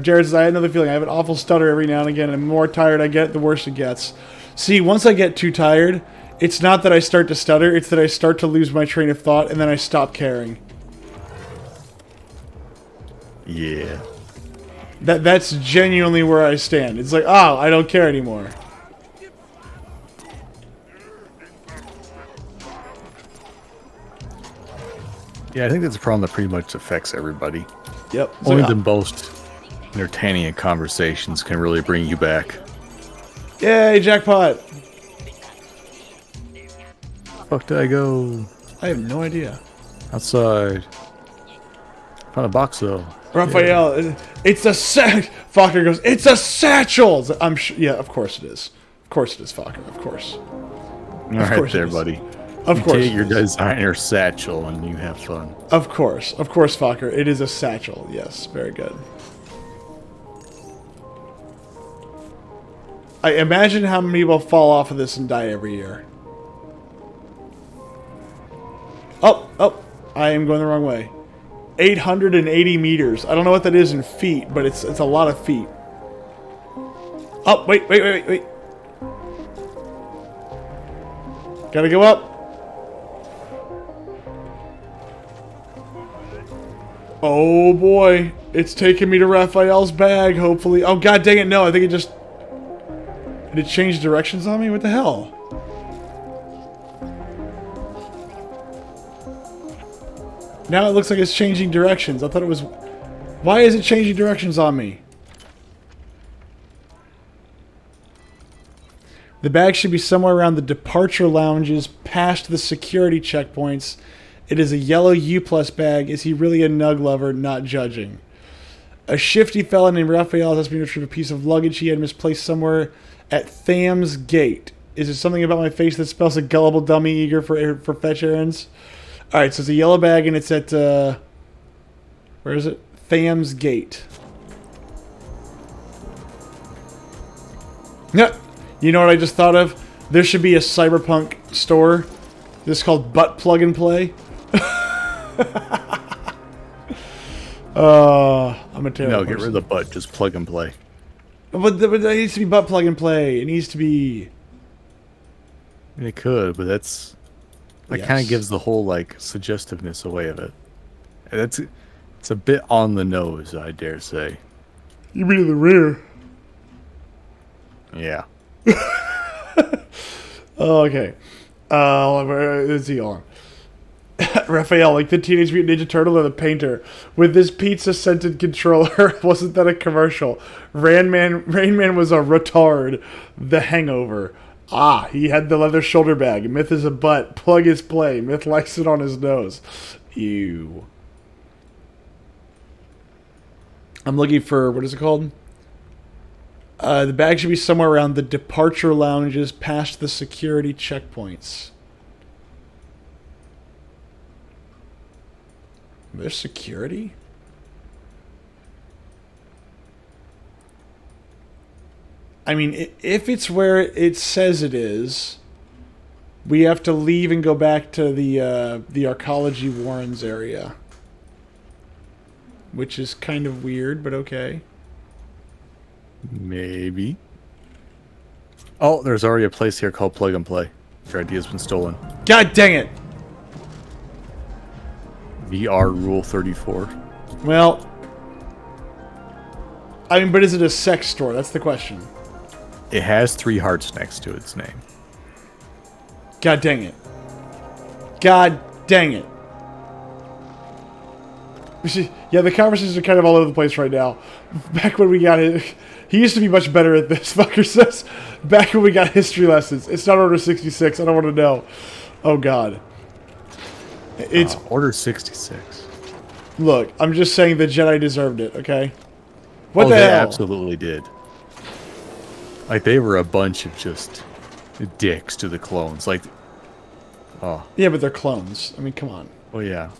Jared says, I have another feeling. I have an awful stutter every now and again, and the more tired I get, the worse it gets. See, once I get too tired, it's not that I start to stutter, it's that I start to lose my train of thought, and then I stop caring. Yeah. That's genuinely where I stand. It's like, oh, I don't care anymore. Yeah, I think that's a problem that pretty much affects everybody. Yep. It's Only like, the most entertaining conversations can really bring you back. yay, jackpot! Fuck did I go? I have no idea. Outside. Found a box though. Raphael, it's a sack. Fokker goes, it's a satchel. I'm sure. Yeah, of course it is. Of course it is, Fokker. Of course. All right there, buddy. Of You course. take your designer satchel and you have fun. Of course, Fokker. It is a satchel. Yes, very good. I imagine how many people fall off of this and die every year. Oh, I am going the wrong way. 880 meters. I don't know what that is in feet, but it's a lot of feet. Oh, wait. Gotta go up. Oh boy. It's taking me to Raphael's bag, hopefully. Oh god dang it, no. I think it just... Did it change directions on me? What the hell? Now it looks like it's changing directions. I thought it was... Why is it changing directions on me? The bag should be somewhere around the departure lounges, past the security checkpoints. It is a yellow U+ bag. Is he really a nug lover? Not judging. A shifty fella named Raphael has been retrieved a piece of luggage he had misplaced somewhere at Tham's Gate. Is there something about my face that spells a gullible dummy eager for fetch errands? Alright, so it's a yellow bag and it's at, where is it? Tham's Gate. Yeah. You know what I just thought of? There should be a cyberpunk store. This is called Butt Plug and Play. I'm a terrible No, get person. rid of the butt. Just plug and play. But it needs to be Butt Plug and Play. It needs to be... It could, but that's... That Yes. kind of gives the whole, like, suggestiveness away of it. And it's a bit on the nose, I dare say. You mean in the rear? Yeah. Oh, okay. Let's see on. Raphael, like the Teenage Mutant Ninja Turtle or the painter, with this pizza-scented controller. Wasn't that a commercial? Rain Man was a retard. The Hangover. Ah, he had the leather shoulder bag. Myth is a butt. Plug is play. Myth likes it on his nose. Ew. I'm looking for, what is it called? The bag should be somewhere around the departure lounges past the security checkpoints. There's security? I mean, if it's where it says it is, we have to leave and go back to the Arcology Warrens area. Which is kind of weird, but okay. Maybe. Oh, there's already a place here called Plug and Play. Your idea's been stolen. God dang it! VR Rule 34. Well, I mean, but is it a sex store? That's the question. It has 3 hearts next to its name. God dang it. God dang it. Yeah, the conversations are kind of all over the place right now. Back when we got it, he used to be much better at this. Fucker says, back when we got history lessons. It's not Order 66. I don't want to know. Oh, God. It's Order 66. Look, I'm just saying the Jedi deserved it, okay? What the they hell? absolutely did. Like, they were a bunch of just dicks to the clones. Like, oh. Yeah, but they're clones. I mean, come on. Oh, yeah.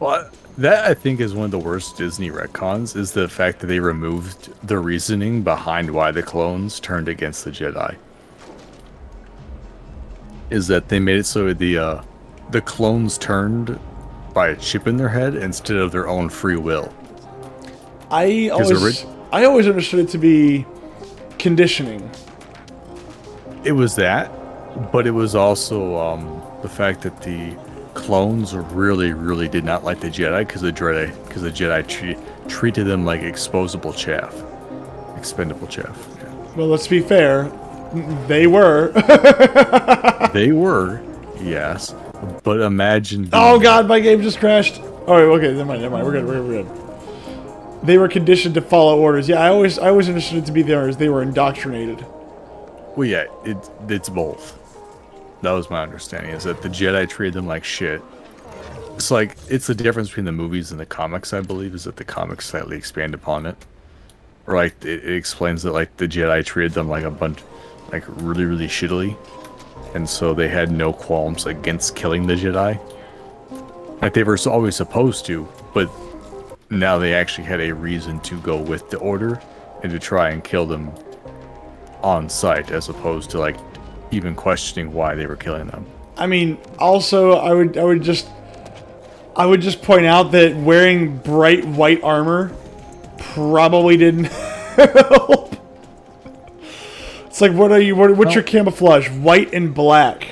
Well, that, I think, is one of the worst Disney retcons, is the fact that they removed the reasoning behind why the clones turned against the Jedi. Is that they made it so the clones turned by a chip in their head instead of their own free will. I always understood it to be conditioning. It was that, but it was also the fact that the clones really did not like the Jedi because the Jedi treated them like expendable chaff. Yeah. Well, let's be fair. They were. They were, yes, but imagine. Oh God, my game just crashed. Oh, okay, never mind. We're good. They were conditioned to follow orders. Yeah, I always understood it to be theirs. They were indoctrinated. Well, yeah, it's both. That was my understanding, is that the Jedi treated them like shit. It's like, it's the difference between the movies and the comics, I believe, is that the comics slightly expand upon it. Or, like, it explains that, like, the Jedi treated them like a bunch, like, really shittily. And so they had no qualms against killing the Jedi. Like, they were always supposed to, but now they actually had a reason to go with the Order and to try and kill them on sight, as opposed to, like, even questioning why they were killing them. I mean, also, I would just... I would just point out that wearing bright white armor probably didn't help. It's like, what's your camouflage? White and black.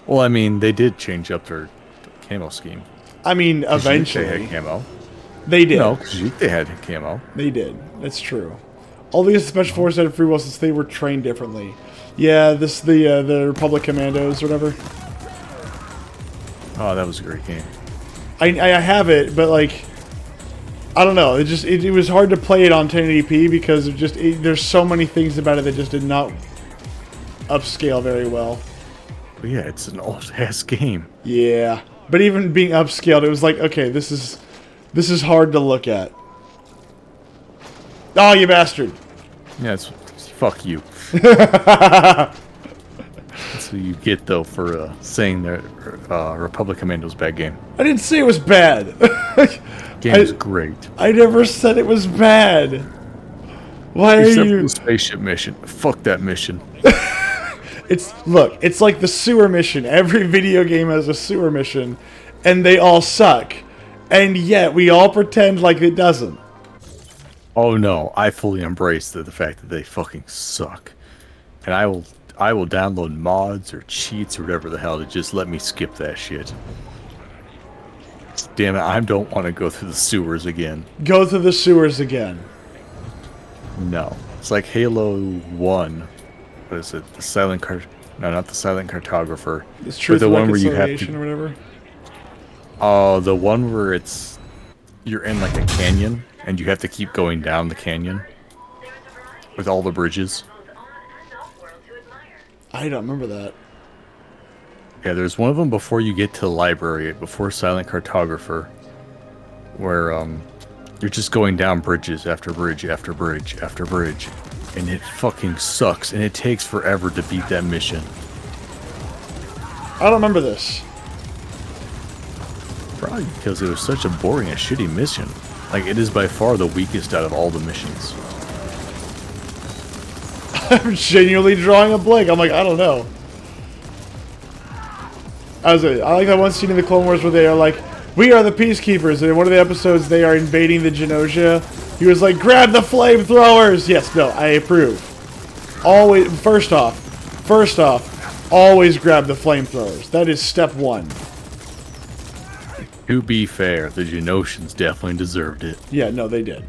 Well, I mean, they did change up their camo scheme. I mean, eventually. They had camo. They did. No, because they had camo. They did. That's true. All these special forces had free will since they were trained differently. Yeah, the Republic Commandos or whatever. Oh, that was a great game. I have it, but like, I don't know. It was hard to play it on 1080p because there's so many things about it that just did not upscale very well. But yeah, it's an old ass game. Yeah, but even being upscaled, it was like, okay, this is hard to look at. Oh, you bastard! Yeah, fuck you. That's what you get though for saying that Republic Commando's bad game. I didn't say it was bad. Game is great. I never said it was bad. Why Except are for you? the spaceship mission. Fuck that mission. It's like the sewer mission. Every video game has a sewer mission, and they all suck, and yet we all pretend like it doesn't. Oh no, I fully embrace the fact that they fucking suck, and I will download mods or cheats or whatever the hell to just let me skip that shit. Damn it, I don't want to go through the sewers again. Go through the sewers again. No. It's like Halo 1. What is it? The Silent No, not the Silent Cartographer. It's Truth the and one where you have Reconciliation or whatever. Oh, the one where you're in like a canyon and you have to keep going down the canyon with all the bridges. I don't remember that. Yeah, there's one of them before you get to the library, before Silent Cartographer, where you're just going down bridges after bridge after bridge after bridge, and it fucking sucks, and it takes forever to beat that mission. I don't remember this. Probably because it was such a boring and shitty mission. Like, it is by far the weakest out of all the missions. I'm genuinely drawing a blank. I'm like, I don't know. I like that one scene in the Clone Wars where they are like, we are the Peacekeepers, and in one of the episodes they are invading the Genosha. He was like, grab the flamethrowers! Yes, no, I approve. Always, first off, always grab the flamethrowers. That is step one. To be fair, the Genoshans definitely deserved it. Yeah, no, they did.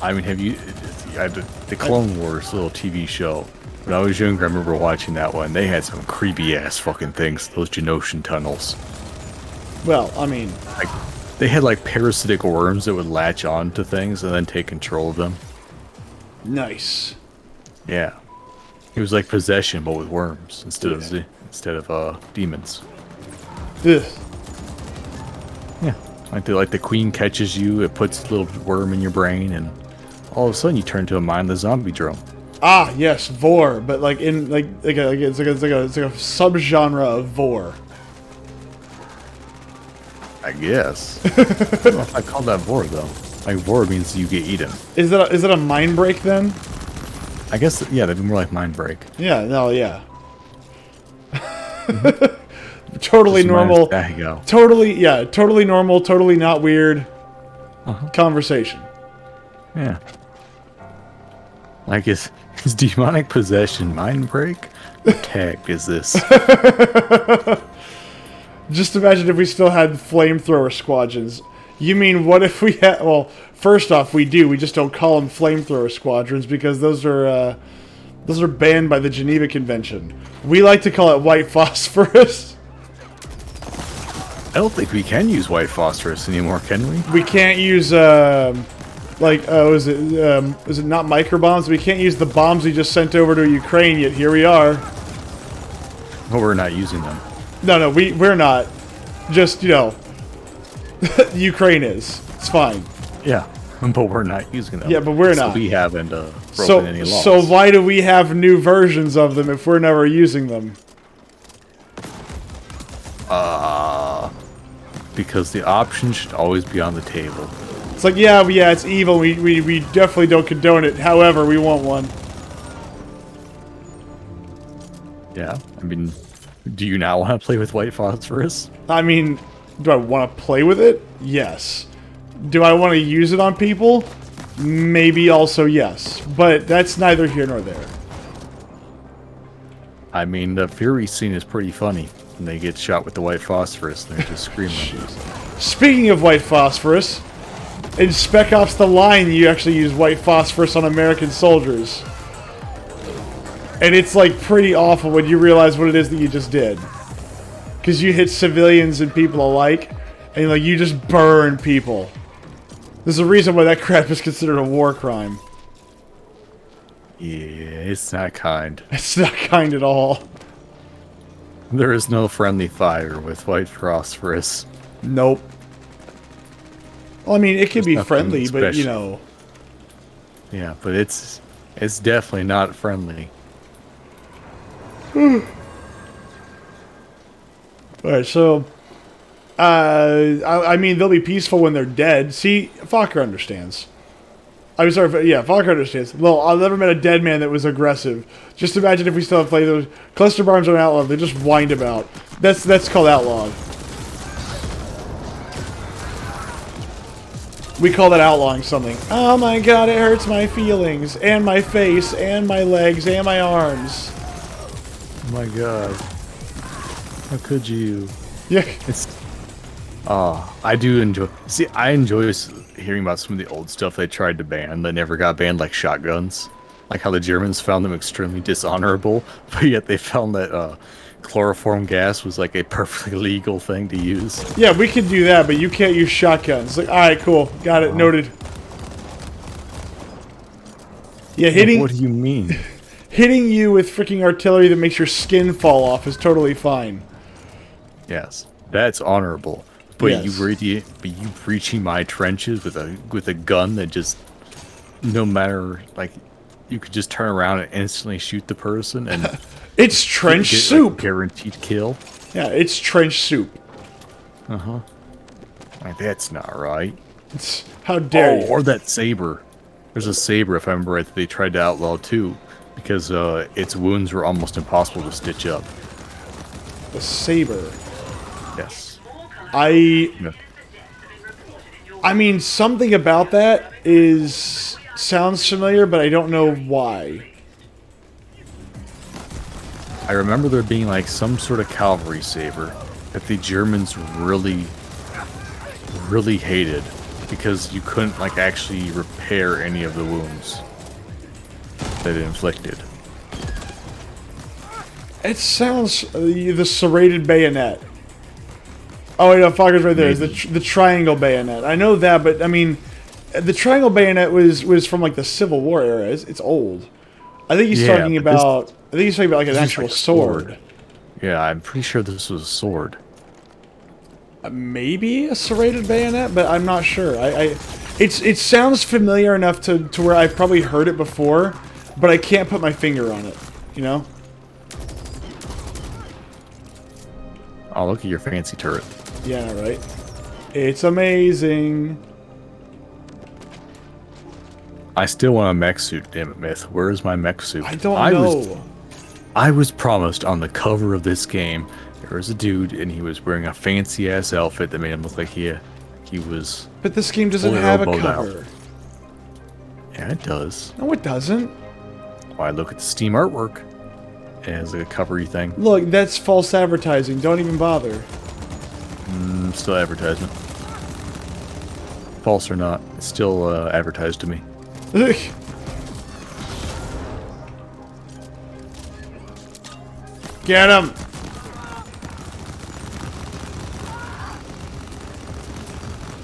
I mean, the Clone Wars little TV show, when I was younger, I remember watching that one. They had some creepy ass fucking things, those Genoshan tunnels. Well, I mean, Like, they had like parasitic worms that would latch on to things and then take control of them. nice. Yeah. It was like possession, but with worms instead of demons. Ugh. Yeah. Like the queen catches you, it puts a little worm in your brain, and all of a sudden you turn into a mindless zombie drone. Ah, yes, vor, but like in it's like a subgenre of vor. I guess. I don't know if I call that vor though. Like vor means you get eaten. Is that a mind break then? I guess yeah, that'd be more like mind break. Yeah, no, yeah. Totally Just normal. There you go. Totally normal, totally not weird conversation. Yeah. Like is demonic possession mind break? What tag is this? Just imagine if we still had flamethrower squadrons. You mean what if we had? Well, first off, we do. We just don't call them flamethrower squadrons because those are banned by the Geneva Convention. We like to call it white phosphorus. I don't think we can use white phosphorus anymore, can we? We can't use is it not microbombs? We can't use the bombs we just sent over to Ukraine. Yet here we are. But we're not using them. No, we're not. Just Ukraine is. It's fine. Yeah, but we're not using them. Yeah, but we're So not. we haven't broken any laws. So why do we have new versions of them if we're never using them? Because the option should always be on the table. It's like, yeah, it's evil. We definitely don't condone it. However, we want one. Yeah, I mean, do you not want to play with white phosphorus? I mean, Do I want to play with it? Yes. Do I want to use it on people? Maybe also yes. But that's neither here nor there. I mean, the Fury scene is pretty funny. When they get shot with the white phosphorus, they're just screaming. Speaking of white phosphorus, in Spec Ops The Line, you actually use white phosphorus on American soldiers. And it's like pretty awful when you realize what it is that you just did. Because you hit civilians and people alike, and like you just burn people. There's a reason why that crap is considered a war crime. Yeah, it's not kind. It's not kind at all. There is no friendly fire with white phosphorus. Nope. Well, I mean, it can be nothing friendly, but you special. know. Yeah, but it's definitely not friendly. Alright, so... I mean, they'll be peaceful when they're dead. See, Fokker understands. I'm sorry, yeah, Fokker understands. Well, I've never met a dead man that was aggressive. Just imagine if we still have played those... Cluster bombs on Outlaw, they just whined about. That's called outlawed. We call that outlawing something. Oh my god, it hurts my feelings, and my face, and my legs, and my arms. Oh my god. How could you? Yeah. It's... I do enjoy... See, I enjoy hearing about some of the old stuff they tried to ban that never got banned, like shotguns. Like how the Germans found them extremely dishonorable, but yet they found that chloroform gas was like a perfectly legal thing to use. Yeah, we can do that, but you can't use shotguns. Like, alright, cool. Got it. Noted. Yeah, hitting... What do you mean? Hitting you with freaking artillery that makes your skin fall off is totally fine. Yes, that's honorable. But Yes. you breaching my trenches with a gun that just, no matter, like, you could just turn around and instantly shoot the person and It's trench get, soup. like, guaranteed kill. Yeah, it's trench soup. Like, that's not right. How dare you? Or that saber. There's a saber, if I remember right, that they tried to outlaw too, because its wounds were almost impossible to stitch up. The saber. Yes. I mean, something about that sounds familiar, but I don't know why. I remember there being like some sort of cavalry saber that the Germans really, really hated because you couldn't like actually repair any of the wounds that it inflicted. It sounds the serrated bayonet. Oh, wait, no, Fogger's right there. It's the triangle bayonet. I know that, but I mean, the triangle bayonet was from like the Civil War era. It's old. I think he's talking about. I think he's talking about like an actual like sword. Yeah, I'm pretty sure this was a sword. Maybe a serrated bayonet, but I'm not sure. It sounds familiar enough to where I've probably heard it before, but I can't put my finger on it. You know? Oh, look at your fancy turret. Yeah, right. It's amazing. I still want a mech suit, damn it, Myth. Where is my mech suit? I don't know. I was promised on the cover of this game, there was a dude, and he was wearing a fancy-ass outfit that made him look like he was... But this game doesn't fully have a roboed out. cover. Yeah, it does. No, it doesn't. Why, look at the Steam artwork. It has like a covery thing. Look, that's false advertising. Don't even bother. Still advertisement. False or not, it's still advertised to me. Get him!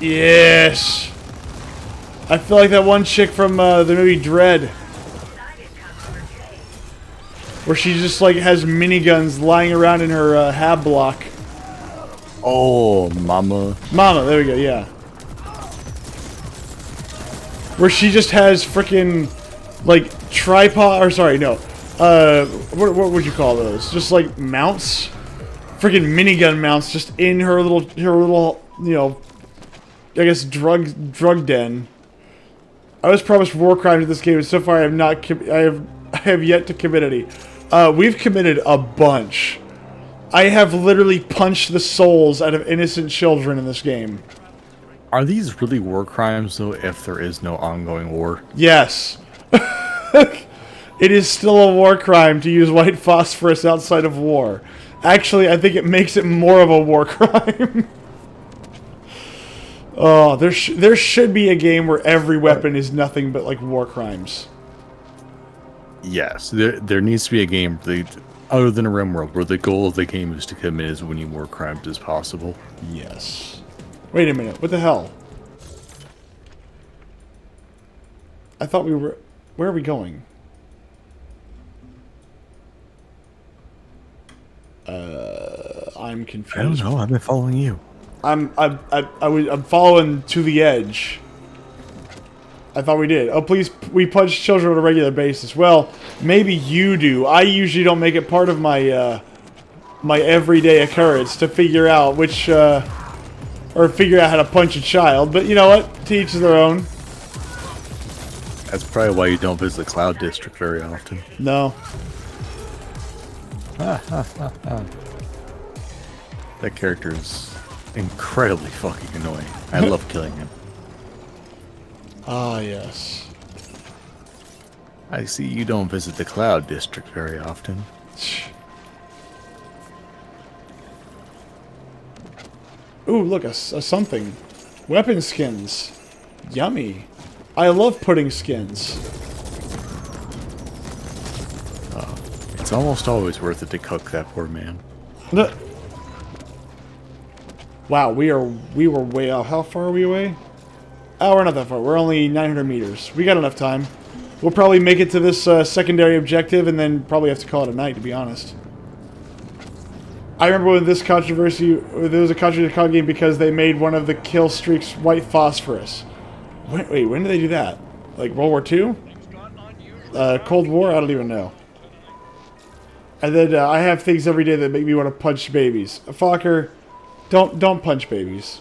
Yes! I feel like that one chick from the movie Dread. Where she just like has miniguns lying around in her hab block. Oh, mama. Mama, there we go, yeah. Where she just has freaking like tripod, or sorry, no. What would you call those? Just like mounts? Freaking minigun mounts just in her little, you know, I guess drug den. I was promised war crimes in this game, and so far I have not, I have yet to commit any. We've committed a bunch. I have literally punched the souls out of innocent children in this game. Are these really war crimes, though, if there is no ongoing war? Yes. It is still a war crime to use white phosphorus outside of war. Actually, I think it makes it more of a war crime. Oh, there should be a game where every weapon is nothing but, like, war crimes. Yes, there needs to be a game other than a RimWorld where the goal of the game is to commit as many war crimes as possible. Yes. Wait a minute, what the hell? I thought we were... Where are we going? I'm confused. I don't know, I've been following you. I'm following to the edge. I thought we did. Oh, please, we punch children on a regular basis. Well, maybe you do. I usually don't make it part of my my everyday occurrence to figure out which or figure out how to punch a child. But you know what? To each their own. That's probably why you don't visit the Cloud District very often. No. That character is incredibly fucking annoying. I love killing him. Ah, yes. I see you don't visit the Cloud District very often. Ooh, look, a something. Weapon skins. Yummy. I love pudding skins. It's almost always worth it to cook that poor man. No. Wow, we were way out. How far are we away? Oh, we're not that far. We're only 900 meters. We got enough time. We'll probably make it to this secondary objective and then probably have to call it a night, to be honest. I remember when this controversy, there was a controversy card game because they made one of the kill streaks white phosphorus. Wait, when did they do that? Like World War II? Cold War? I don't even know. And then I have things every day that make me want to punch babies. Fokker, don't punch babies.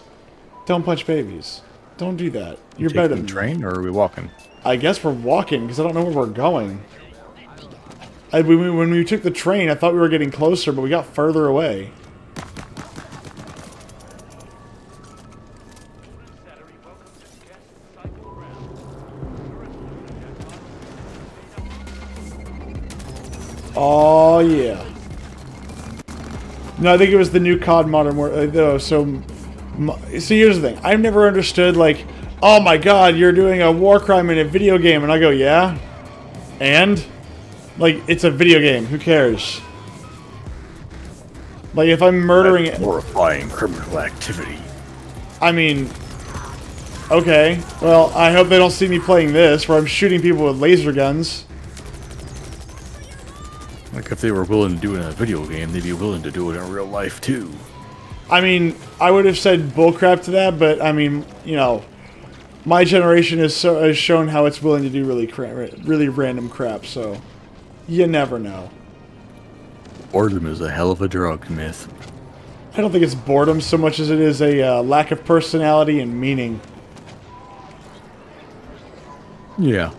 Don't punch babies. Don't do that. You're better than the train, or are we walking? I guess we're walking because I don't know where we're going. When we took the train, I thought we were getting closer, but we got further away. Oh yeah. No, I think it was the new COD Modern Warfare. So here's the thing. I've never understood, like, oh my god, you're doing a war crime in a video game. And I go, yeah? And? Like, it's a video game. Who cares? Like, if I'm murdering... That's horrifying criminal activity. I mean... Okay. Well, I hope they don't see me playing this, where I'm shooting people with laser guns. Like, if they were willing to do it in a video game, they'd be willing to do it in real life, too. I mean, I would have said bullcrap to that, but, I mean, you know... My generation has shown how it's willing to do really random crap, so... You never know. Boredom is a hell of a drug, Myth. I don't think it's boredom so much as it is a lack of personality and meaning. Yeah.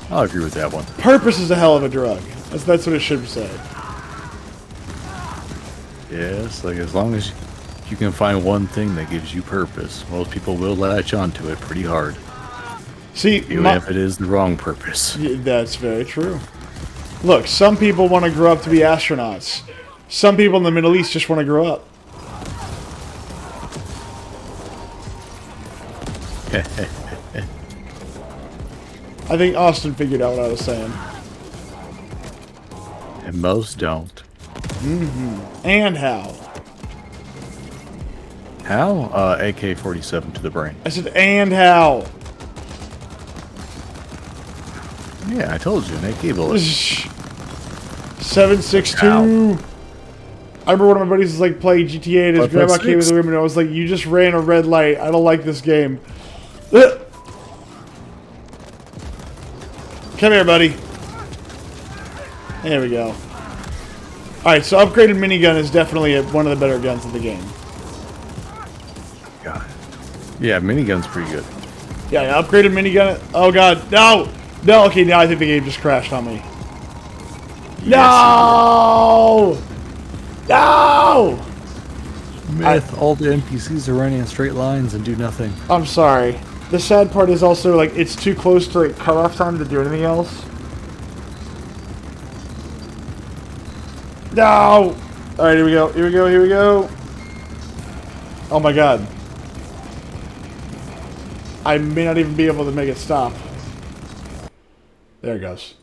I'll agree with that one. Purpose is a hell of a drug. That's what it should say. Yes, like as long as you can find one thing that gives you purpose, most people will latch onto it pretty hard. See, even if it is the wrong purpose. Yeah, that's very true. Look, some people want to grow up to be astronauts. Some people in the Middle East just want to grow up. I think Austin figured out what I was saying. And most don't. Mm-hmm. And how? How? AK-47 to the brain. I said, and how? Yeah, I told you, an AK bullet. 7.62. I remember one of my buddies was like playing GTA and his grandma came in the room and I was like, you just ran a red light. I don't like this game. Come here, buddy. There we go. Alright, so upgraded minigun is definitely one of the better guns in the game. God. Yeah, minigun's pretty good. Yeah, upgraded minigun. Oh god, no! No, okay, now I think the game just crashed on me. No! No! Myth, all the NPCs are running in straight lines and do nothing. I'm sorry. The sad part is also, like, it's too close to, like, cutoff time to do anything else. No! Alright, here we go. Here we go. Here we go. Oh my god. I may not even be able to make it stop. There it goes.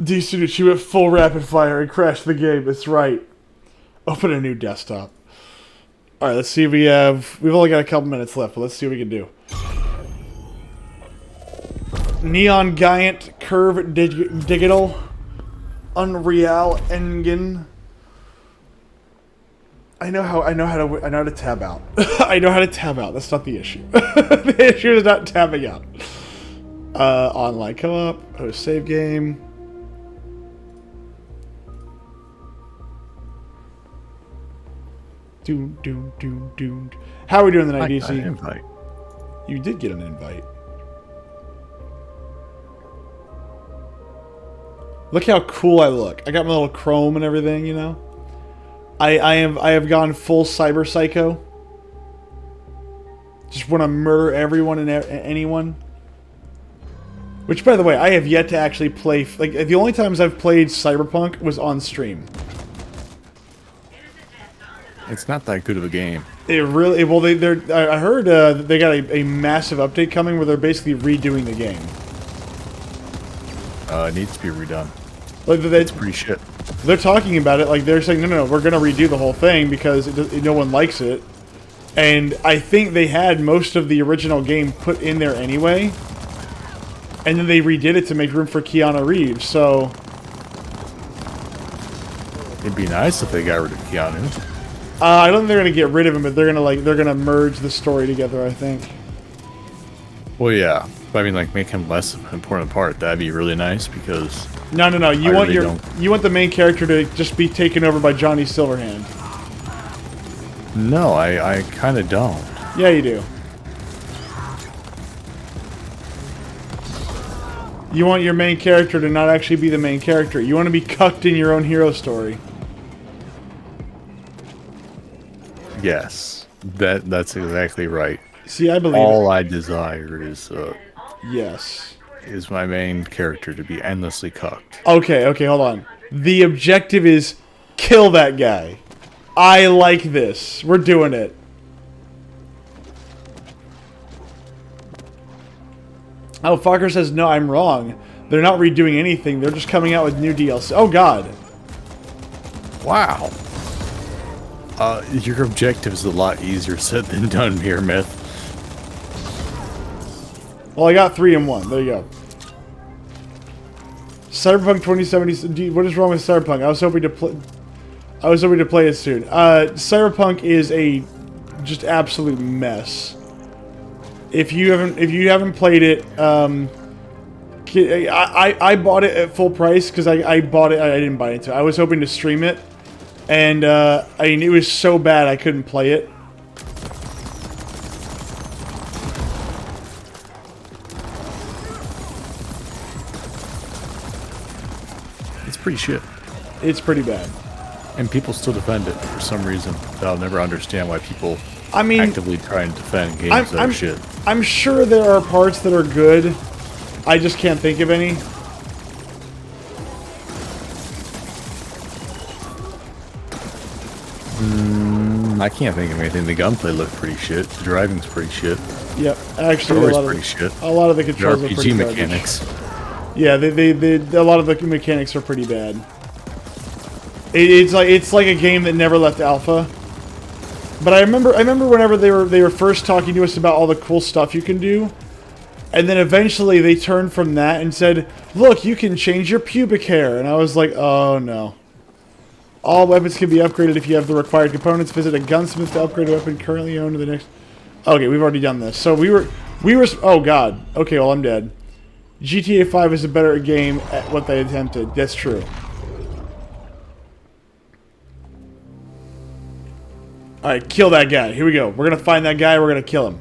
D-Student, she went full rapid fire and crashed the game. That's right. Open a new desktop. Alright, let's see if we have... We've only got a couple minutes left, but let's see what we can do. Neon Giant Curve Digital Unreal Engine. I know how to tab out. I know how to tab out. That's not the issue. The issue is not tabbing out. Online co-op, host save game. Do. How are we doing tonight, DC? Invite. You did get an invite. Look how cool I look. I got my little chrome and everything, you know. I have gone full cyber psycho. Just want to murder everyone and anyone. Which, by the way, I have yet to actually play. Like, the only times I've played Cyberpunk was on stream. It's not that good of a game. It really... Well, I heard they got a massive update coming where they're basically redoing the game. It needs to be redone. Like, It's pretty shit. They're talking about it like they're saying, no, we're going to redo the whole thing because no one likes it. And I think they had most of the original game put in there anyway. And then they redid it to make room for Keanu Reeves, so... It'd be nice if they got rid of Keanu. I don't think they're going to get rid of him, but they're going to merge the story together, I think. Well, yeah. But I mean, like, make him less of an important part. That'd be really nice because... No. You want the main character to just be taken over by Johnny Silverhand. No, I kind of don't. Yeah, you do. You want your main character to not actually be the main character. You want to be cucked in your own hero story. Yes, that's exactly right. See, I believe all I desire is yes, is my main character to be endlessly cucked. Okay, hold on. The objective is kill that guy. I like this. We're doing it. Oh, Fokker says, no, I'm wrong. They're not redoing anything. They're just coming out with new DLC. Oh, God. Wow. Your objective is a lot easier said than done here, Myth. Well, I got 3 in 1. There you go. Cyberpunk 2070. What is wrong with Cyberpunk? I was hoping to play it soon. Cyberpunk is a just absolute mess. If you haven't played it, I bought it at full price because I bought it. I didn't buy it. I was hoping to stream it, and I mean, it was so bad I couldn't play it. It's pretty shit. It's pretty bad. And people still defend it for some reason. I'll never understand why people actively try and defend games that are shit. I'm sure there are parts that are good. I just can't think of any. I can't think of anything. The gunplay looked pretty shit. The driving's pretty shit. Yep, actually, a lot of the controls are pretty RPG garbage. mechanics. Yeah, a lot of the mechanics are pretty bad. It's like a game that never left alpha. But I remember whenever they were first talking to us about all the cool stuff you can do, and then eventually they turned from that and said, "Look, you can change your pubic hair," and I was like, "Oh no." All weapons can be upgraded if you have the required components. Visit a gunsmith to upgrade a weapon currently owned to the next. Okay, we've already done this. So we were. Oh god. Okay, well I'm dead. GTA 5 is a better game at what they attempted. That's true. Alright, kill that guy. Here we go. We're gonna find that guy, we're gonna kill him.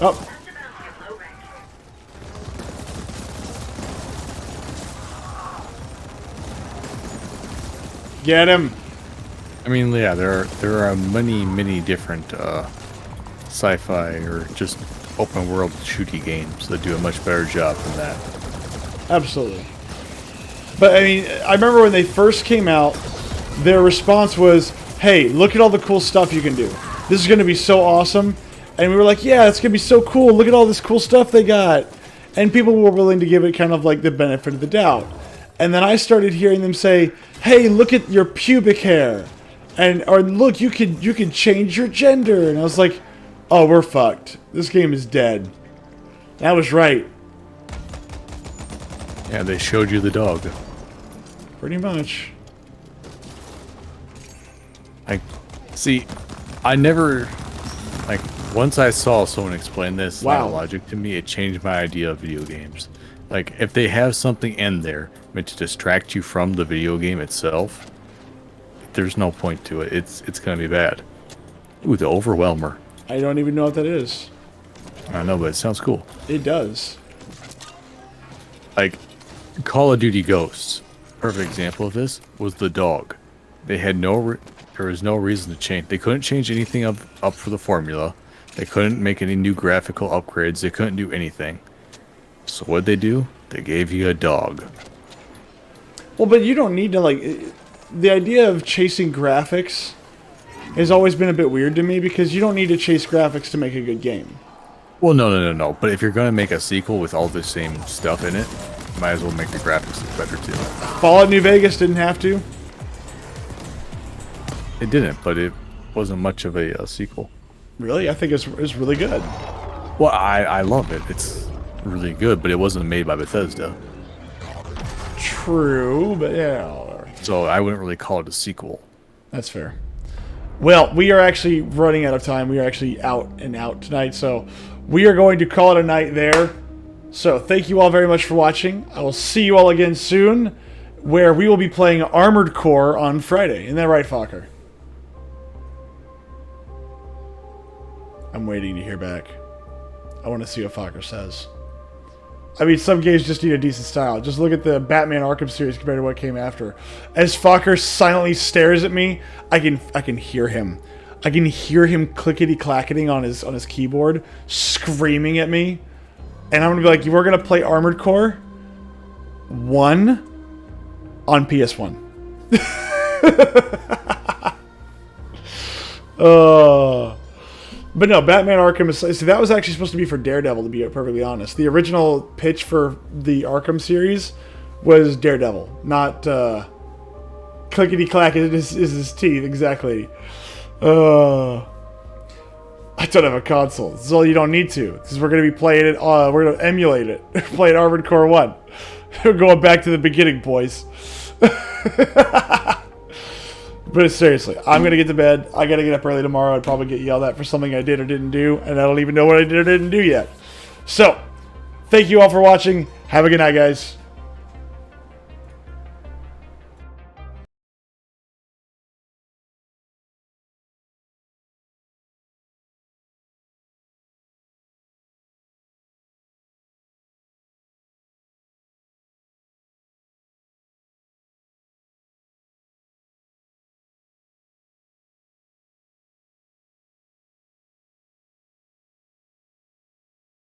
Oh. Get him. I mean, yeah, there are many different sci-fi or just open world shooty games that do a much better job than that. Absolutely. But I mean, I remember when they first came out, their response was, "Hey, look at all the cool stuff you can do. This is going to be so awesome." And we were like, "Yeah, it's going to be so cool. Look at all this cool stuff they got." And people were willing to give it kind of like the benefit of the doubt. And then I started hearing them say, "Hey, look at your pubic hair." Or look, you could change your gender. And I was like, "Oh, we're fucked. This game is dead." And I was right. Yeah, they showed you the dog. Pretty much. See, I never, like, once I saw someone explain this line of Wow. logic to me, it changed my idea of video games. Like, if they have something in there meant to distract you from the video game itself, there's no point to it. It's gonna be bad. Ooh, the Overwhelmer. I don't even know what that is. I know, but it sounds cool. It does. Like, Call of Duty Ghosts, perfect example of this, was the dog. They had there was no reason to change. They couldn't change anything up for the formula. They couldn't make any new graphical upgrades. They couldn't do anything. So what'd they do? They gave you a dog. Well, but you don't need to, like... The idea of chasing graphics has always been a bit weird to me because you don't need to chase graphics to make a good game. Well, no. But if you're gonna make a sequel with all the same stuff in it, you might as well make the graphics look better too. Fallout New Vegas didn't have to. It didn't, but it wasn't much of a sequel. Really? I think it's really good. Well, I love it. It's really good, but it wasn't made by Bethesda. True, but yeah. So I wouldn't really call it a sequel. That's fair. Well, we are actually running out of time. We are actually out and out tonight, so we are going to call it a night there. So thank you all very much for watching. I will see you all again soon, where we will be playing Armored Core on Friday. Isn't that right, Fokker? I'm waiting to hear back. I want to see what Fokker says. I mean, some games just need a decent style. Just look at the Batman Arkham series compared to what came after. As Fokker silently stares at me, I can hear him. I can hear him clickety-clacketing on his keyboard, screaming at me. And I'm gonna be like, "We're gonna play Armored Core 1 on PS1." But no, Batman Arkham is... See, that was actually supposed to be for Daredevil, to be perfectly honest. The original pitch for the Arkham series was Daredevil, not clickety-clack is his teeth, exactly. I don't have a console. This is all you don't need to, because we're going to be playing it, we're going to emulate it. Playing Armored Core 1. We're going back to the beginning, boys. But seriously, I'm going to get to bed. I got to get up early tomorrow. I'd probably get yelled at for something I did or didn't do, and I don't even know what I did or didn't do yet. So, thank you all for watching. Have a good night, guys.